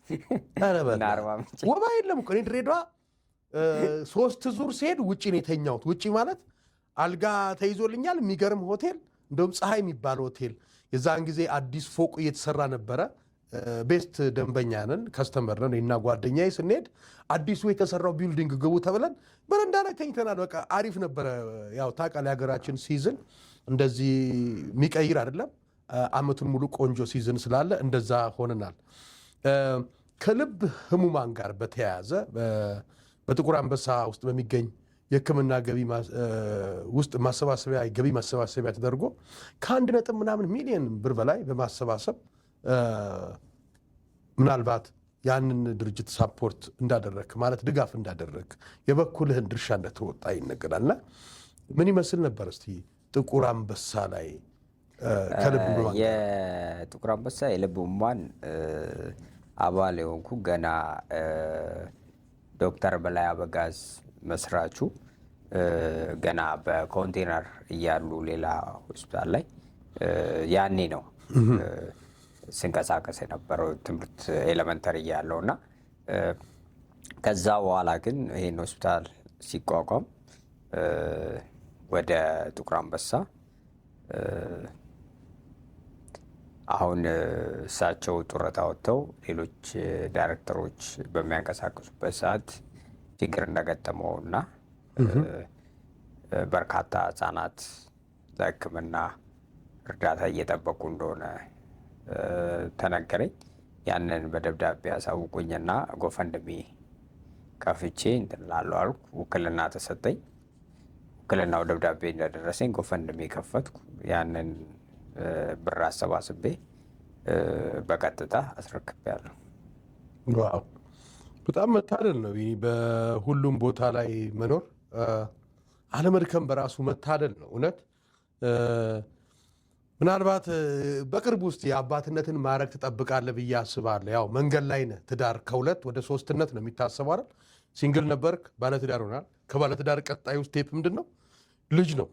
ወባ የለም እኮ እኔ ድሬዳዋ 3 ዙር ሲሄድ ውጭ ነው የተኛሁት። ውጭ ማለት አልጋ ተይዞልኛል። የሚገርም ሆቴል፣ እንደውም ፀሐይ የሚባል ሆቴል። የዛን ጊዜ አዲስ ፎቅ እየተሰራ ነበረ። ቤስት ደንበኛ ነን፣ ከስተመር ነን እና ጓደኛዬ ስንሄድ አዲሱ የተሰራው ቢልዲንግ ግቡ ተብለን በረንዳ ላይ ተኝተናል። በቃ አሪፍ ነበረ። ያው ታውቃለህ የሀገራችን ሲዝን እንደዚህ የሚቀይር አይደለም። አመቱን ሙሉ ቆንጆ ሲዝን ስላለ እንደዛ ሆነናል። ከልብ ህሙማን ጋር በተያያዘ በጥቁር አንበሳ ውስጥ በሚገኝ የሕክምና ገቢ ውስጥ ገቢ ማሰባሰቢያ ተደርጎ ከ1 ምናምን ሚሊዮን ብር በላይ በማሰባሰብ ምናልባት ያንን ድርጅት ሳፖርት እንዳደረግ ማለት ድጋፍ እንዳደረግ የበኩልህን ድርሻ እንደተወጣ ይነገራልና ምን ይመስል ነበር? እስቲ ጥቁር አንበሳ ላይ ከልብ የጥቁር አንበሳ የልብ ህሙማን አባል የሆንኩ ገና ዶክተር በላይ አበጋዝ መስራቹ ገና በኮንቴነር እያሉ ሌላ ሆስፒታል ላይ ያኔ ነው ስንቀሳቀስ የነበረው ትምህርት ኤሌመንተሪ እያለው እና ከዛ በኋላ ግን ይህን ሆስፒታል ሲቋቋም ወደ ጥቁር አንበሳ አሁን እሳቸው ጡረታ ወጥተው ሌሎች ዳይሬክተሮች በሚያንቀሳቀሱበት ሰዓት ችግር እንደገጠመው እና በርካታ ህጻናት ለሕክምና እርዳታ እየጠበቁ እንደሆነ ተነገረኝ። ያንን በደብዳቤ ያሳውቁኝና ጎፈንድሚ ከፍቼ እንትን እላለሁ አልኩ። ውክልና ተሰጠኝ። ውክልናው ደብዳቤ እንደደረሰኝ ጎፈንድሚ ከፈትኩ። ያንን ብር አሰባስቤ በቀጥታ አስረክቤያለሁ። ዋው በጣም መታደል ነው። በሁሉም ቦታ ላይ መኖር አለመድከም በራሱ መታደል ነው። እውነት ምናልባት በቅርብ ውስጥ የአባትነትን ማዕረግ ትጠብቃለህ ብዬ አስባለሁ። ያው መንገድ ላይ ነህ። ትዳር ከ2 ወደ 3ነት ነው የሚታሰበው አይደል? ሲንግል ነበርክ፣ ባለትዳር ሆናል። ከባለትዳር ቀጣዩ ስቴፕ ምንድን ነው? ልጅ ነው።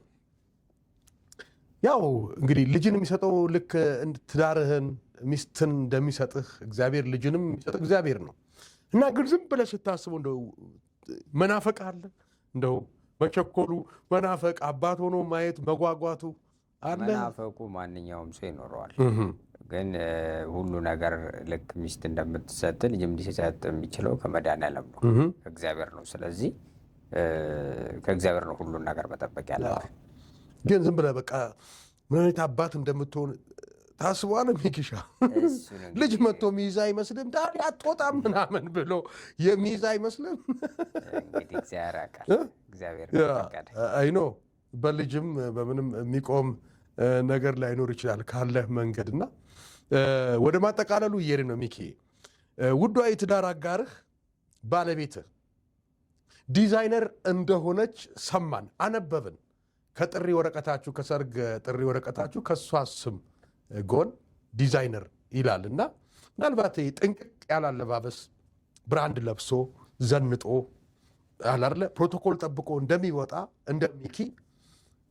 ያው እንግዲህ ልጅን የሚሰጠው ልክ ትዳርህን ሚስትን እንደሚሰጥህ እግዚአብሔር ልጅንም የሚሰጥ እግዚአብሔር ነው እና ግን ዝም ብለህ ስታስበው እንደው መናፈቅ አለ። እንደው መቸኮሉ መናፈቅ፣ አባት ሆኖ ማየት መጓጓቱ አለ። መናፈቁ ማንኛውም ሰው ይኖረዋል። ግን ሁሉ ነገር ልክ ሚስት እንደምትሰጥ ልጅም ሊሰጥ የሚችለው ከመድኃኒዓለም ነው፣ ከእግዚአብሔር ነው። ስለዚህ ከእግዚአብሔር ነው ሁሉን ነገር መጠበቅ ያለብን። ግን ዝም ብለህ በቃ ምን አይነት አባት እንደምትሆን ታስበዋል። ሚኪሻ ልጅ መጥቶ ሚይዛ አይመስልም? ታዲያ አትወጣም ምናምን ብሎ የሚይዛ አይመስልም? እንግዲህ እግዚአብሔር አይኖ በልጅም በምንም የሚቆም ነገር ላይኖር ይችላል ካለህ መንገድ እና ወደ ማጠቃለሉ እየሄድን ነው። ሚኪ ውዷ የትዳር አጋርህ ባለቤትህ ዲዛይነር እንደሆነች ሰማን፣ አነበብን። ከጥሪ ወረቀታችሁ ከሰርግ ጥሪ ወረቀታችሁ ከእሷ ስም ጎን ዲዛይነር ይላል እና ምናልባት ጥንቅቅ ያለ አለባበስ ብራንድ ለብሶ ዘንጦ አላለ ፕሮቶኮል ጠብቆ እንደሚወጣ እንደሚኪ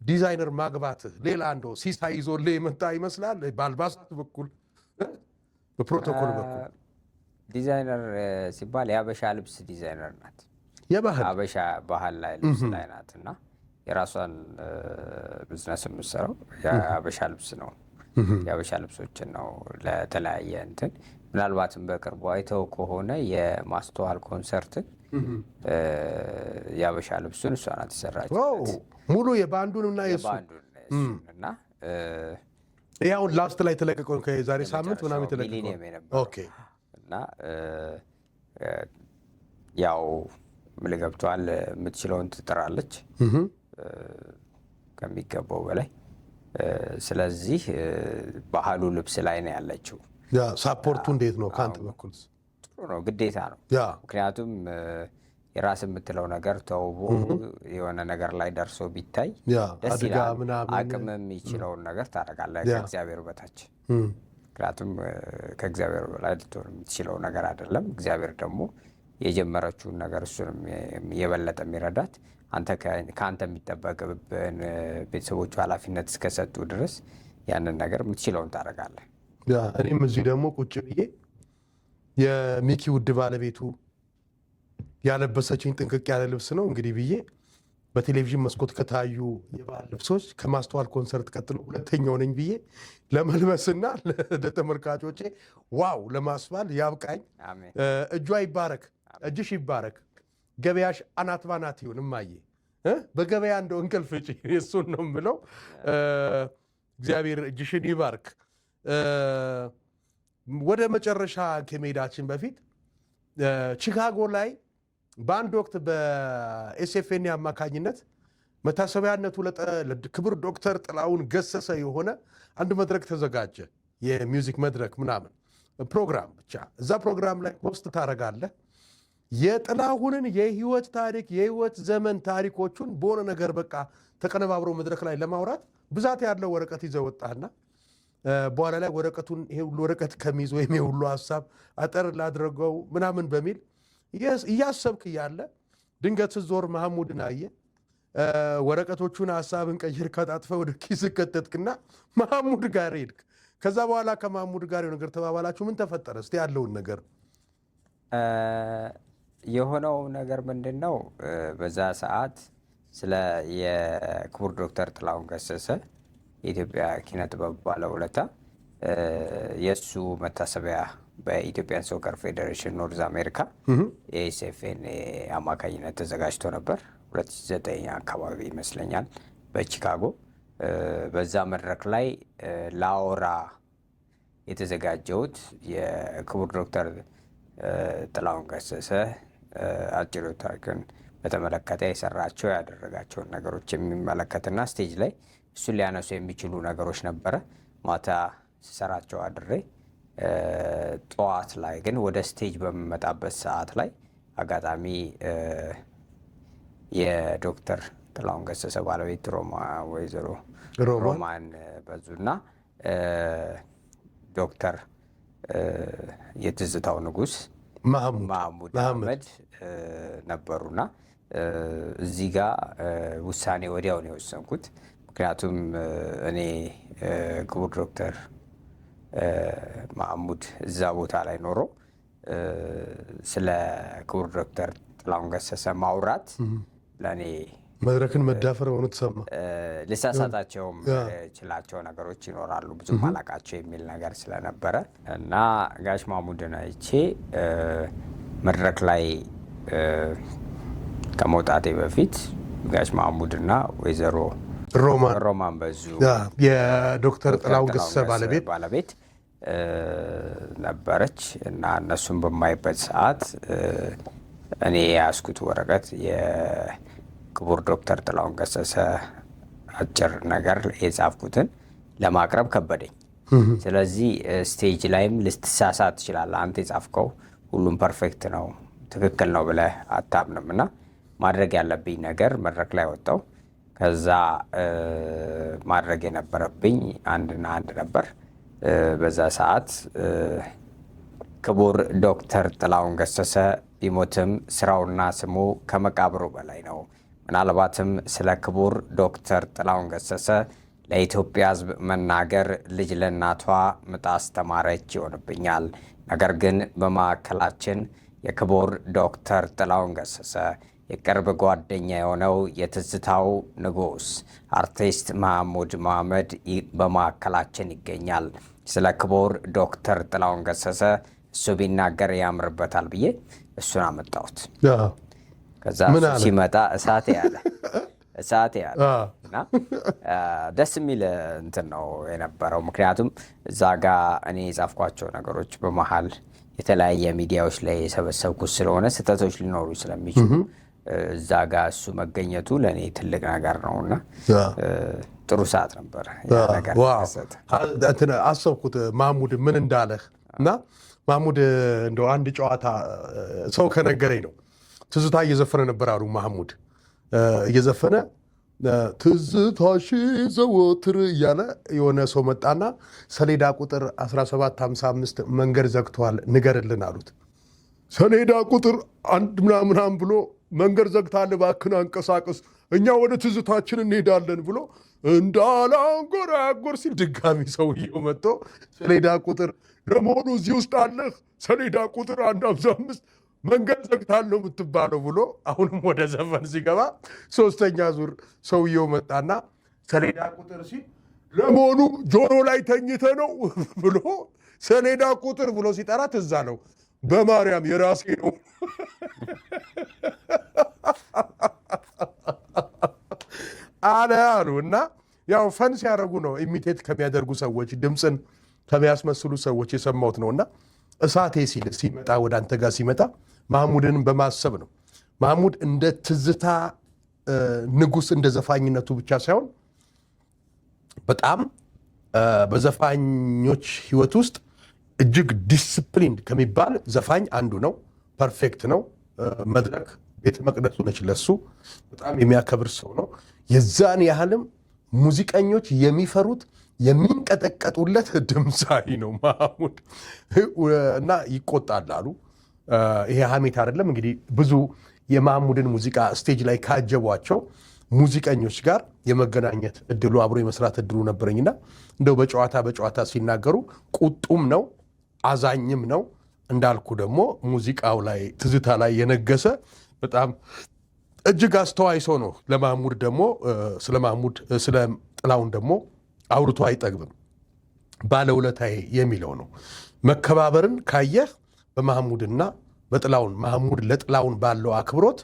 ዲዛይነር ማግባትህ ሌላ እንደው ሲሳይ ይዞልህ የመጣ ይመስላል። በአልባሳት በኩል በፕሮቶኮል በኩል ዲዛይነር ሲባል የአበሻ ልብስ ዲዛይነር ናት። አበሻ ባህል ላይ ልብስ ላይ ናት እና የራሷን ቢዝነስ የምትሰራው የአበሻ ልብስ ነው። የአበሻ ልብሶችን ነው ለተለያየ እንትን ምናልባትም በቅርቡ አይተው ከሆነ የማስተዋል ኮንሰርትን የአበሻ ልብሱን እሷ ናት የሰራችው። ሙሉ የባንዱን እና የባንዱን እና ያው ላስት ላይ ተለቀቀው ከዛሬ ሳምንት ምናምን የተለቀቀው እና ያው ምን ገብቷል የምትችለውን ትጥራለች ከሚገባው በላይ ስለዚህ ባህሉ ልብስ ላይ ነው ያለችው። ሳፖርቱ እንዴት ነው ከአንተ በኩል? ጥሩ ነው፣ ግዴታ ነው። ምክንያቱም የራስ የምትለው ነገር ተውቦ የሆነ ነገር ላይ ደርሶ ቢታይ ደስ ይላል። አቅም የሚችለውን ነገር ታደርጋለህ ከእግዚአብሔር በታች። ምክንያቱም ከእግዚአብሔር በላይ ልትሆን የምትችለው ነገር አይደለም። እግዚአብሔር ደግሞ የጀመረችውን ነገር እሱንም የበለጠ የሚረዳት ከአንተ የሚጠበቅብህን ቤተሰቦቹ ኃላፊነት እስከሰጡ ድረስ ያንን ነገር የምትችለውን ታደርጋለህ። እኔም እዚህ ደግሞ ቁጭ ብዬ የሚኪ ውድ ባለቤቱ ያለበሰችኝ ጥንቅቅ ያለ ልብስ ነው እንግዲህ ብዬ በቴሌቪዥን መስኮት ከታዩ የባህል ልብሶች ከማስተዋል ኮንሰርት ቀጥሎ ሁለተኛው ነኝ ብዬ ለመልበስና ለተመልካቾቼ ዋው ለማስባል ያብቃኝ። እጇ ይባረክ፣ እጅሽ ይባረክ፣ ገበያሽ አናት ባናት ይሁን። እማዬ በገበያ እንደው እንቅልፍ ጭ እሱን ነው የምለው። እግዚአብሔር እጅሽን ይባርክ። ወደ መጨረሻ ከመሄዳችን በፊት ቺካጎ ላይ በአንድ ወቅት በኤስኤፍኤን አማካኝነት መታሰቢያነቱ ለክቡር ዶክተር ጥላሁን ገሰሰ የሆነ አንድ መድረክ ተዘጋጀ። የሚውዚክ መድረክ ምናምን ፕሮግራም ብቻ። እዛ ፕሮግራም ላይ ፖስት ታደርጋለህ የጥላሁንን የህይወት ታሪክ የህይወት ዘመን ታሪኮቹን በሆነ ነገር በቃ ተቀነባብሮ መድረክ ላይ ለማውራት ብዛት ያለው ወረቀት ይዘህ ወጣህና በኋላ ላይ ወረቀቱን ይሄ ሁሉ ወረቀት ከሚይዝ ወይም ይሄ ሁሉ ሀሳብ አጠር ላድርገው ምናምን በሚል እያሰብክ እያለ ድንገት ስትዞር መሐሙድን አየ። ወረቀቶቹን ሀሳብን ቀይር ከጣጥፈ ወደ ኪስ ከተትክና መሐሙድ ጋር ሄድክ። ከዛ በኋላ ከመሐሙድ ጋር ነገር ተባባላችሁ። ምን ተፈጠረ? እስቲ ያለውን ነገር። የሆነው ነገር ምንድን ነው? በዛ ሰዓት ስለ የክቡር ዶክተር ጥላሁን ገሰሰ የኢትዮጵያ ኪነ ጥበብ ባለውለታ የእሱ መታሰቢያ በኢትዮጵያን ሶከር ፌዴሬሽን ኖርዝ አሜሪካ የኤስኤፍኤን አማካኝነት ተዘጋጅቶ ነበር። 2009 አካባቢ ይመስለኛል በቺካጎ። በዛ መድረክ ላይ ላወራ የተዘጋጀሁት የክቡር ዶክተር ጥላሁን ገሰሰ አጭር ታሪክን በተመለከተ የሰራቸው ያደረጋቸውን ነገሮች የሚመለከትና ስቴጅ ላይ እሱን ሊያነሱ የሚችሉ ነገሮች ነበረ። ማታ ሲሰራቸው አድሬ ጠዋት ላይ ግን ወደ ስቴጅ በሚመጣበት ሰዓት ላይ አጋጣሚ የዶክተር ጥላሁን ገሰሰ ባለቤት ወይዘሮ ሮማን በዙና ዶክተር የትዝታው ንጉስ ማህሙድ አህመድ ነበሩና እዚህ ጋር ውሳኔ ወዲያው ነው የወሰንኩት። ምክንያቱም እኔ ክቡር ዶክተር ማህሙድ እዛ ቦታ ላይ ኖሮ ስለ ክቡር ዶክተር ጥላሁን ገሰሰ ማውራት ለእኔ መድረክን መዳፈር ሆኖ ተሰማ። ልሳሳታቸውም ችላቸው ነገሮች ይኖራሉ ብዙም አላቃቸው የሚል ነገር ስለነበረ እና ጋሽ ማህሙድን አይቼ መድረክ ላይ ከመውጣቴ በፊት ጋሽ ማህሙድና ወይዘሮ ሮማን በዙ የዶክተር ጥላሁን ገሰሰ ባለቤት ነበረች እና እነሱን በማይበት ሰዓት እኔ የያዝኩት ወረቀት የክቡር ዶክተር ጥላሁን ገሰሰ አጭር ነገር የጻፍኩትን ለማቅረብ ከበደኝ። ስለዚህ ስቴጅ ላይም ልትሳሳት ትችላለህ። አንተ የጻፍከው ሁሉም ፐርፌክት ነው ትክክል ነው ብለህ አታምንም እና ማድረግ ያለብኝ ነገር መድረክ ላይ ወጣው። ከዛ ማድረግ የነበረብኝ አንድና አንድ ነበር። በዛ ሰዓት ክቡር ዶክተር ጥላሁን ገሰሰ ቢሞትም ስራውና ስሙ ከመቃብሩ በላይ ነው። ምናልባትም ስለ ክቡር ዶክተር ጥላሁን ገሰሰ ለኢትዮጵያ ሕዝብ መናገር ልጅ ለእናቷ ምጥ አስተማረች ይሆንብኛል። ነገር ግን በማዕከላችን የክቡር ዶክተር ጥላሁን ገሰሰ የቅርብ ጓደኛ የሆነው የትዝታው ንጉስ አርቲስት መሐሙድ መሐመድ በማዕከላችን ይገኛል። ስለ ክቡር ዶክተር ጥላሁን ገሰሰ እሱ ቢናገር ያምርበታል ብዬ እሱን አመጣሁት። ከዛ ሲመጣ እሳት ያለ እና ደስ የሚል እንትን ነው የነበረው። ምክንያቱም እዛ ጋ እኔ የጻፍኳቸው ነገሮች በመሀል የተለያየ ሚዲያዎች ላይ የሰበሰብኩት ስለሆነ ስህተቶች ሊኖሩ ስለሚችሉ እዛ ጋር እሱ መገኘቱ ለእኔ ትልቅ ነገር ነውና ጥሩ ሰዓት ነበር። አሰብኩት ማህሙድ ምን እንዳለህ እና ማህሙድ እንደው አንድ ጨዋታ ሰው ከነገረኝ ነው። ትዝታ እየዘፈነ ነበር አሉ ማህሙድ እየዘፈነ ትዝታሽ ዘወትር እያለ የሆነ ሰው መጣና ሰሌዳ ቁጥር 1755 መንገድ ዘግቷል ንገርልን አሉት። ሰሌዳ ቁጥር አንድ ምናምን ብሎ መንገድ ዘግታል እባክህን አንቀሳቅስ እኛ ወደ ትዝታችን እንሄዳለን ብሎ እንዳላንጎራጎር ሲል ድጋሚ ሰውየው መጥቶ ሰሌዳ ቁጥር ለመሆኑ እዚህ ውስጥ አለህ ሰሌዳ ቁጥር 155 መንገድ ዘግታል ነው የምትባለው ብሎ አሁንም ወደ ዘፈን ሲገባ ሶስተኛ ዙር ሰውየው መጣና ሰሌዳ ቁጥር ሲል ለመሆኑ ጆሮ ላይ ተኝተ ነው ብሎ ሰሌዳ ቁጥር ብሎ ሲጠራ ትዝ አለው። በማርያም የራሴ ነው አለ አሉ እና ያው ፈን ሲያደርጉ ነው ኢሚቴት ከሚያደርጉ ሰዎች ድምፅን ከሚያስመስሉ ሰዎች የሰማሁት ነውና እሳቴ ሲል ሲመጣ ወደ አንተ ጋር ሲመጣ ማህሙድን በማሰብ ነው። ማህሙድ እንደ ትዝታ ንጉሥ እንደ ዘፋኝነቱ ብቻ ሳይሆን በጣም በዘፋኞች ህይወት ውስጥ እጅግ ዲስፕሊን ከሚባል ዘፋኝ አንዱ ነው። ፐርፌክት ነው። መድረክ ቤተ መቅደሱ ነች ለሱ። በጣም የሚያከብር ሰው ነው። የዛን ያህልም ሙዚቀኞች የሚፈሩት የሚንቀጠቀጡለት ድምፃዊ ነው ማህሙድ እና ይቆጣል አሉ። ይሄ ሀሜት አይደለም። እንግዲህ ብዙ የማህሙድን ሙዚቃ ስቴጅ ላይ ካጀቧቸው ሙዚቀኞች ጋር የመገናኘት እድሉ አብሮ የመስራት እድሉ ነበረኝና እንደው በጨዋታ ሲናገሩ ቁጡም ነው አዛኝም ነው። እንዳልኩ ደግሞ ሙዚቃው ላይ ትዝታ ላይ የነገሰ በጣም እጅግ አስተዋይ ሰው ነው። ለማህሙድ ደግሞ ስለ ጥላሁን ደግሞ አውርቶ አይጠግብም። ባለውለታዬ የሚለው ነው። መከባበርን ካየህ በማህሙድና በጥላሁን ማህሙድ ለጥላሁን ባለው አክብሮት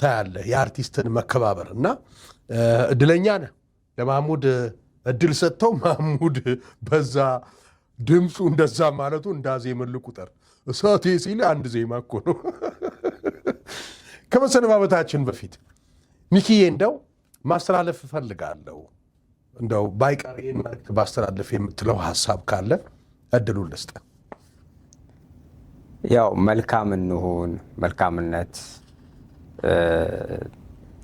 ታያለህ የአርቲስትን መከባበር እና እድለኛ ነህ። ለማህሙድ እድል ሰጥተው ማህሙድ በዛ ድምፁ እንደዛ ማለቱ እንዳዜምልህ ቁጥር እሳቴ ሲል አንድ ዜማ እኮ ነው። ከመሰነባበታችን በፊት ሚኪዬ እንደው ማስተላለፍ እፈልጋለሁ እንደው ባይቀር ይህን መልዕክት ባስተላለፍ የምትለው ሀሳብ ካለ እድሉን ልስጥ። ያው መልካም እንሁን። መልካምነት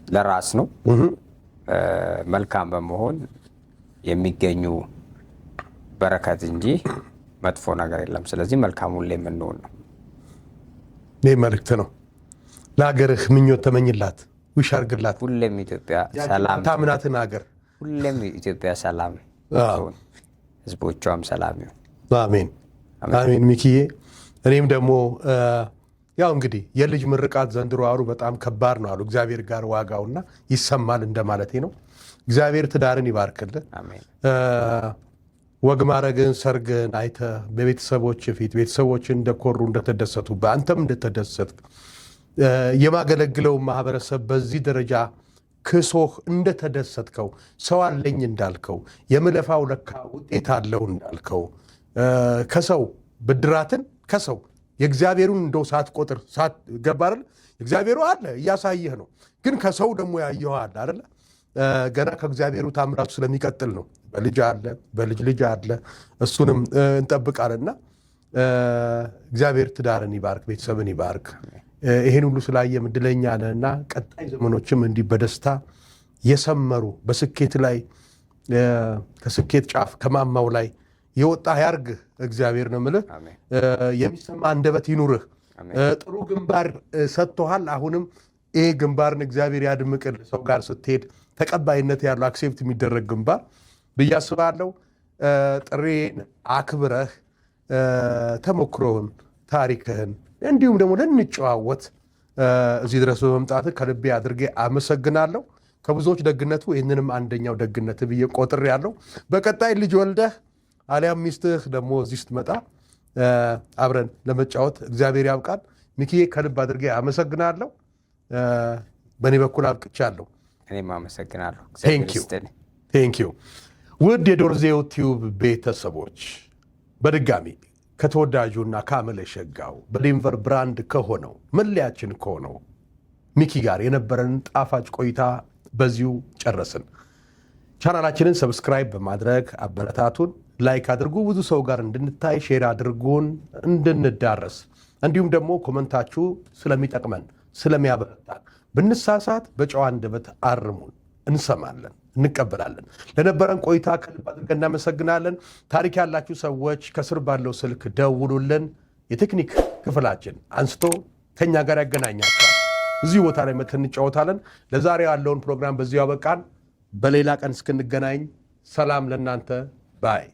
ለራስ ነው። መልካም በመሆን የሚገኙ በረከት እንጂ መጥፎ ነገር የለም። ስለዚህ መልካም ሁሌ የምንሆን ነው። ይህ መልዕክት ነው። ለሀገርህ ምኞት ተመኝላት፣ ውሽ አርግላት። ሁሌም ኢትዮጵያ ሰላም ታምናትን ሀገር ሁሌም ኢትዮጵያ ሰላም ትሁን፣ ህዝቦቿም ሰላም ይሁን። አሜን አሜን። ሚኪዬ እኔም ደግሞ ያው እንግዲህ የልጅ ምርቃት ዘንድሮ አሉ በጣም ከባድ ነው አሉ። እግዚአብሔር ጋር ዋጋውና ይሰማል እንደማለቴ ነው። እግዚአብሔር ትዳርን ይባርክልን። አሜን። ወግ ማረግን ሰርግን አይተ በቤተሰቦች ፊት ቤተሰቦችን እንደኮሩ እንደተደሰቱ በአንተም እንደተደሰት የማገለግለው ማህበረሰብ በዚህ ደረጃ ክሶህ እንደተደሰትከው ሰው አለኝ እንዳልከው የምለፋው ለካ ውጤት አለው እንዳልከው ከሰው ብድራትን ከሰው የእግዚአብሔሩን እንደው ሳትቆጥር ገባርል እግዚአብሔሩ አለ እያሳየህ ነው። ግን ከሰው ደግሞ ያየው አለ አይደለ? ገና ከእግዚአብሔሩ ታምራቱ ስለሚቀጥል ነው። በልጅ አለ በልጅ ልጅ አለ እሱንም እንጠብቃለንና እግዚአብሔር ትዳርን ይባርክ፣ ቤተሰብን ይባርክ። ይሄን ሁሉ ስላየም እድለኛ ነህና ቀጣይ ዘመኖችም እንዲህ በደስታ የሰመሩ በስኬት ላይ ከስኬት ጫፍ ከማማው ላይ የወጣ ያርግህ እግዚአብሔር ነው የምልህ። የሚሰማ አንደበት ይኑርህ። ጥሩ ግንባር ሰጥቶሃል። አሁንም ይሄ ግንባርን እግዚአብሔር ያድምቅል። ሰው ጋር ስትሄድ ተቀባይነት ያለው አክሴፕት የሚደረግ ግንባር ብዬ አስባለሁ። ጥሬን አክብረህ ተሞክሮህን ታሪክህን እንዲሁም ደግሞ ልንጨዋወት እዚህ ድረስ በመምጣትህ ከልቤ አድርጌ አመሰግናለሁ። ከብዙዎች ደግነቱ ይህንንም አንደኛው ደግነት ብዬ ቆጥር ያለው በቀጣይ ልጅ ወልደህ አሊያም ሚስትህ ደግሞ እዚህ ስትመጣ አብረን ለመጫወት እግዚአብሔር ያብቃል። ሚኪዬ ከልብ አድርጌ አመሰግናለሁ። በእኔ በኩል አብቅቻለሁ። እኔም አመሰግናለሁ። ቴንኪዩ። ውድ የዶርዜው ቲዩብ ቤተሰቦች በድጋሚ ከተወዳጁና ከአመለ ሸጋው በዴንቨር ብራንድ ከሆነው መለያችን ከሆነው ሚኪ ጋር የነበረን ጣፋጭ ቆይታ በዚሁ ጨረስን። ቻናላችንን ሰብስክራይብ በማድረግ አበረታቱን፣ ላይክ አድርጉ፣ ብዙ ሰው ጋር እንድንታይ ሼር አድርጉን፣ እንድንዳረስ። እንዲሁም ደግሞ ኮመንታችሁ ስለሚጠቅመን ስለሚያበረታን፣ ብንሳሳት በጨዋ አንደበት አርሙን፣ እንሰማለን፣ እንቀበላለን። ለነበረን ቆይታ ከልብ አድርገን እናመሰግናለን። ታሪክ ያላችሁ ሰዎች ከስር ባለው ስልክ ደውሉልን። የቴክኒክ ክፍላችን አንስቶ ከኛ ጋር ያገናኛቸዋል። እዚሁ ቦታ ላይ መተን እንጫወታለን። ለዛሬ ያለውን ፕሮግራም በዚሁ ያበቃን። በሌላ ቀን እስክንገናኝ ሰላም ለእናንተ ባይ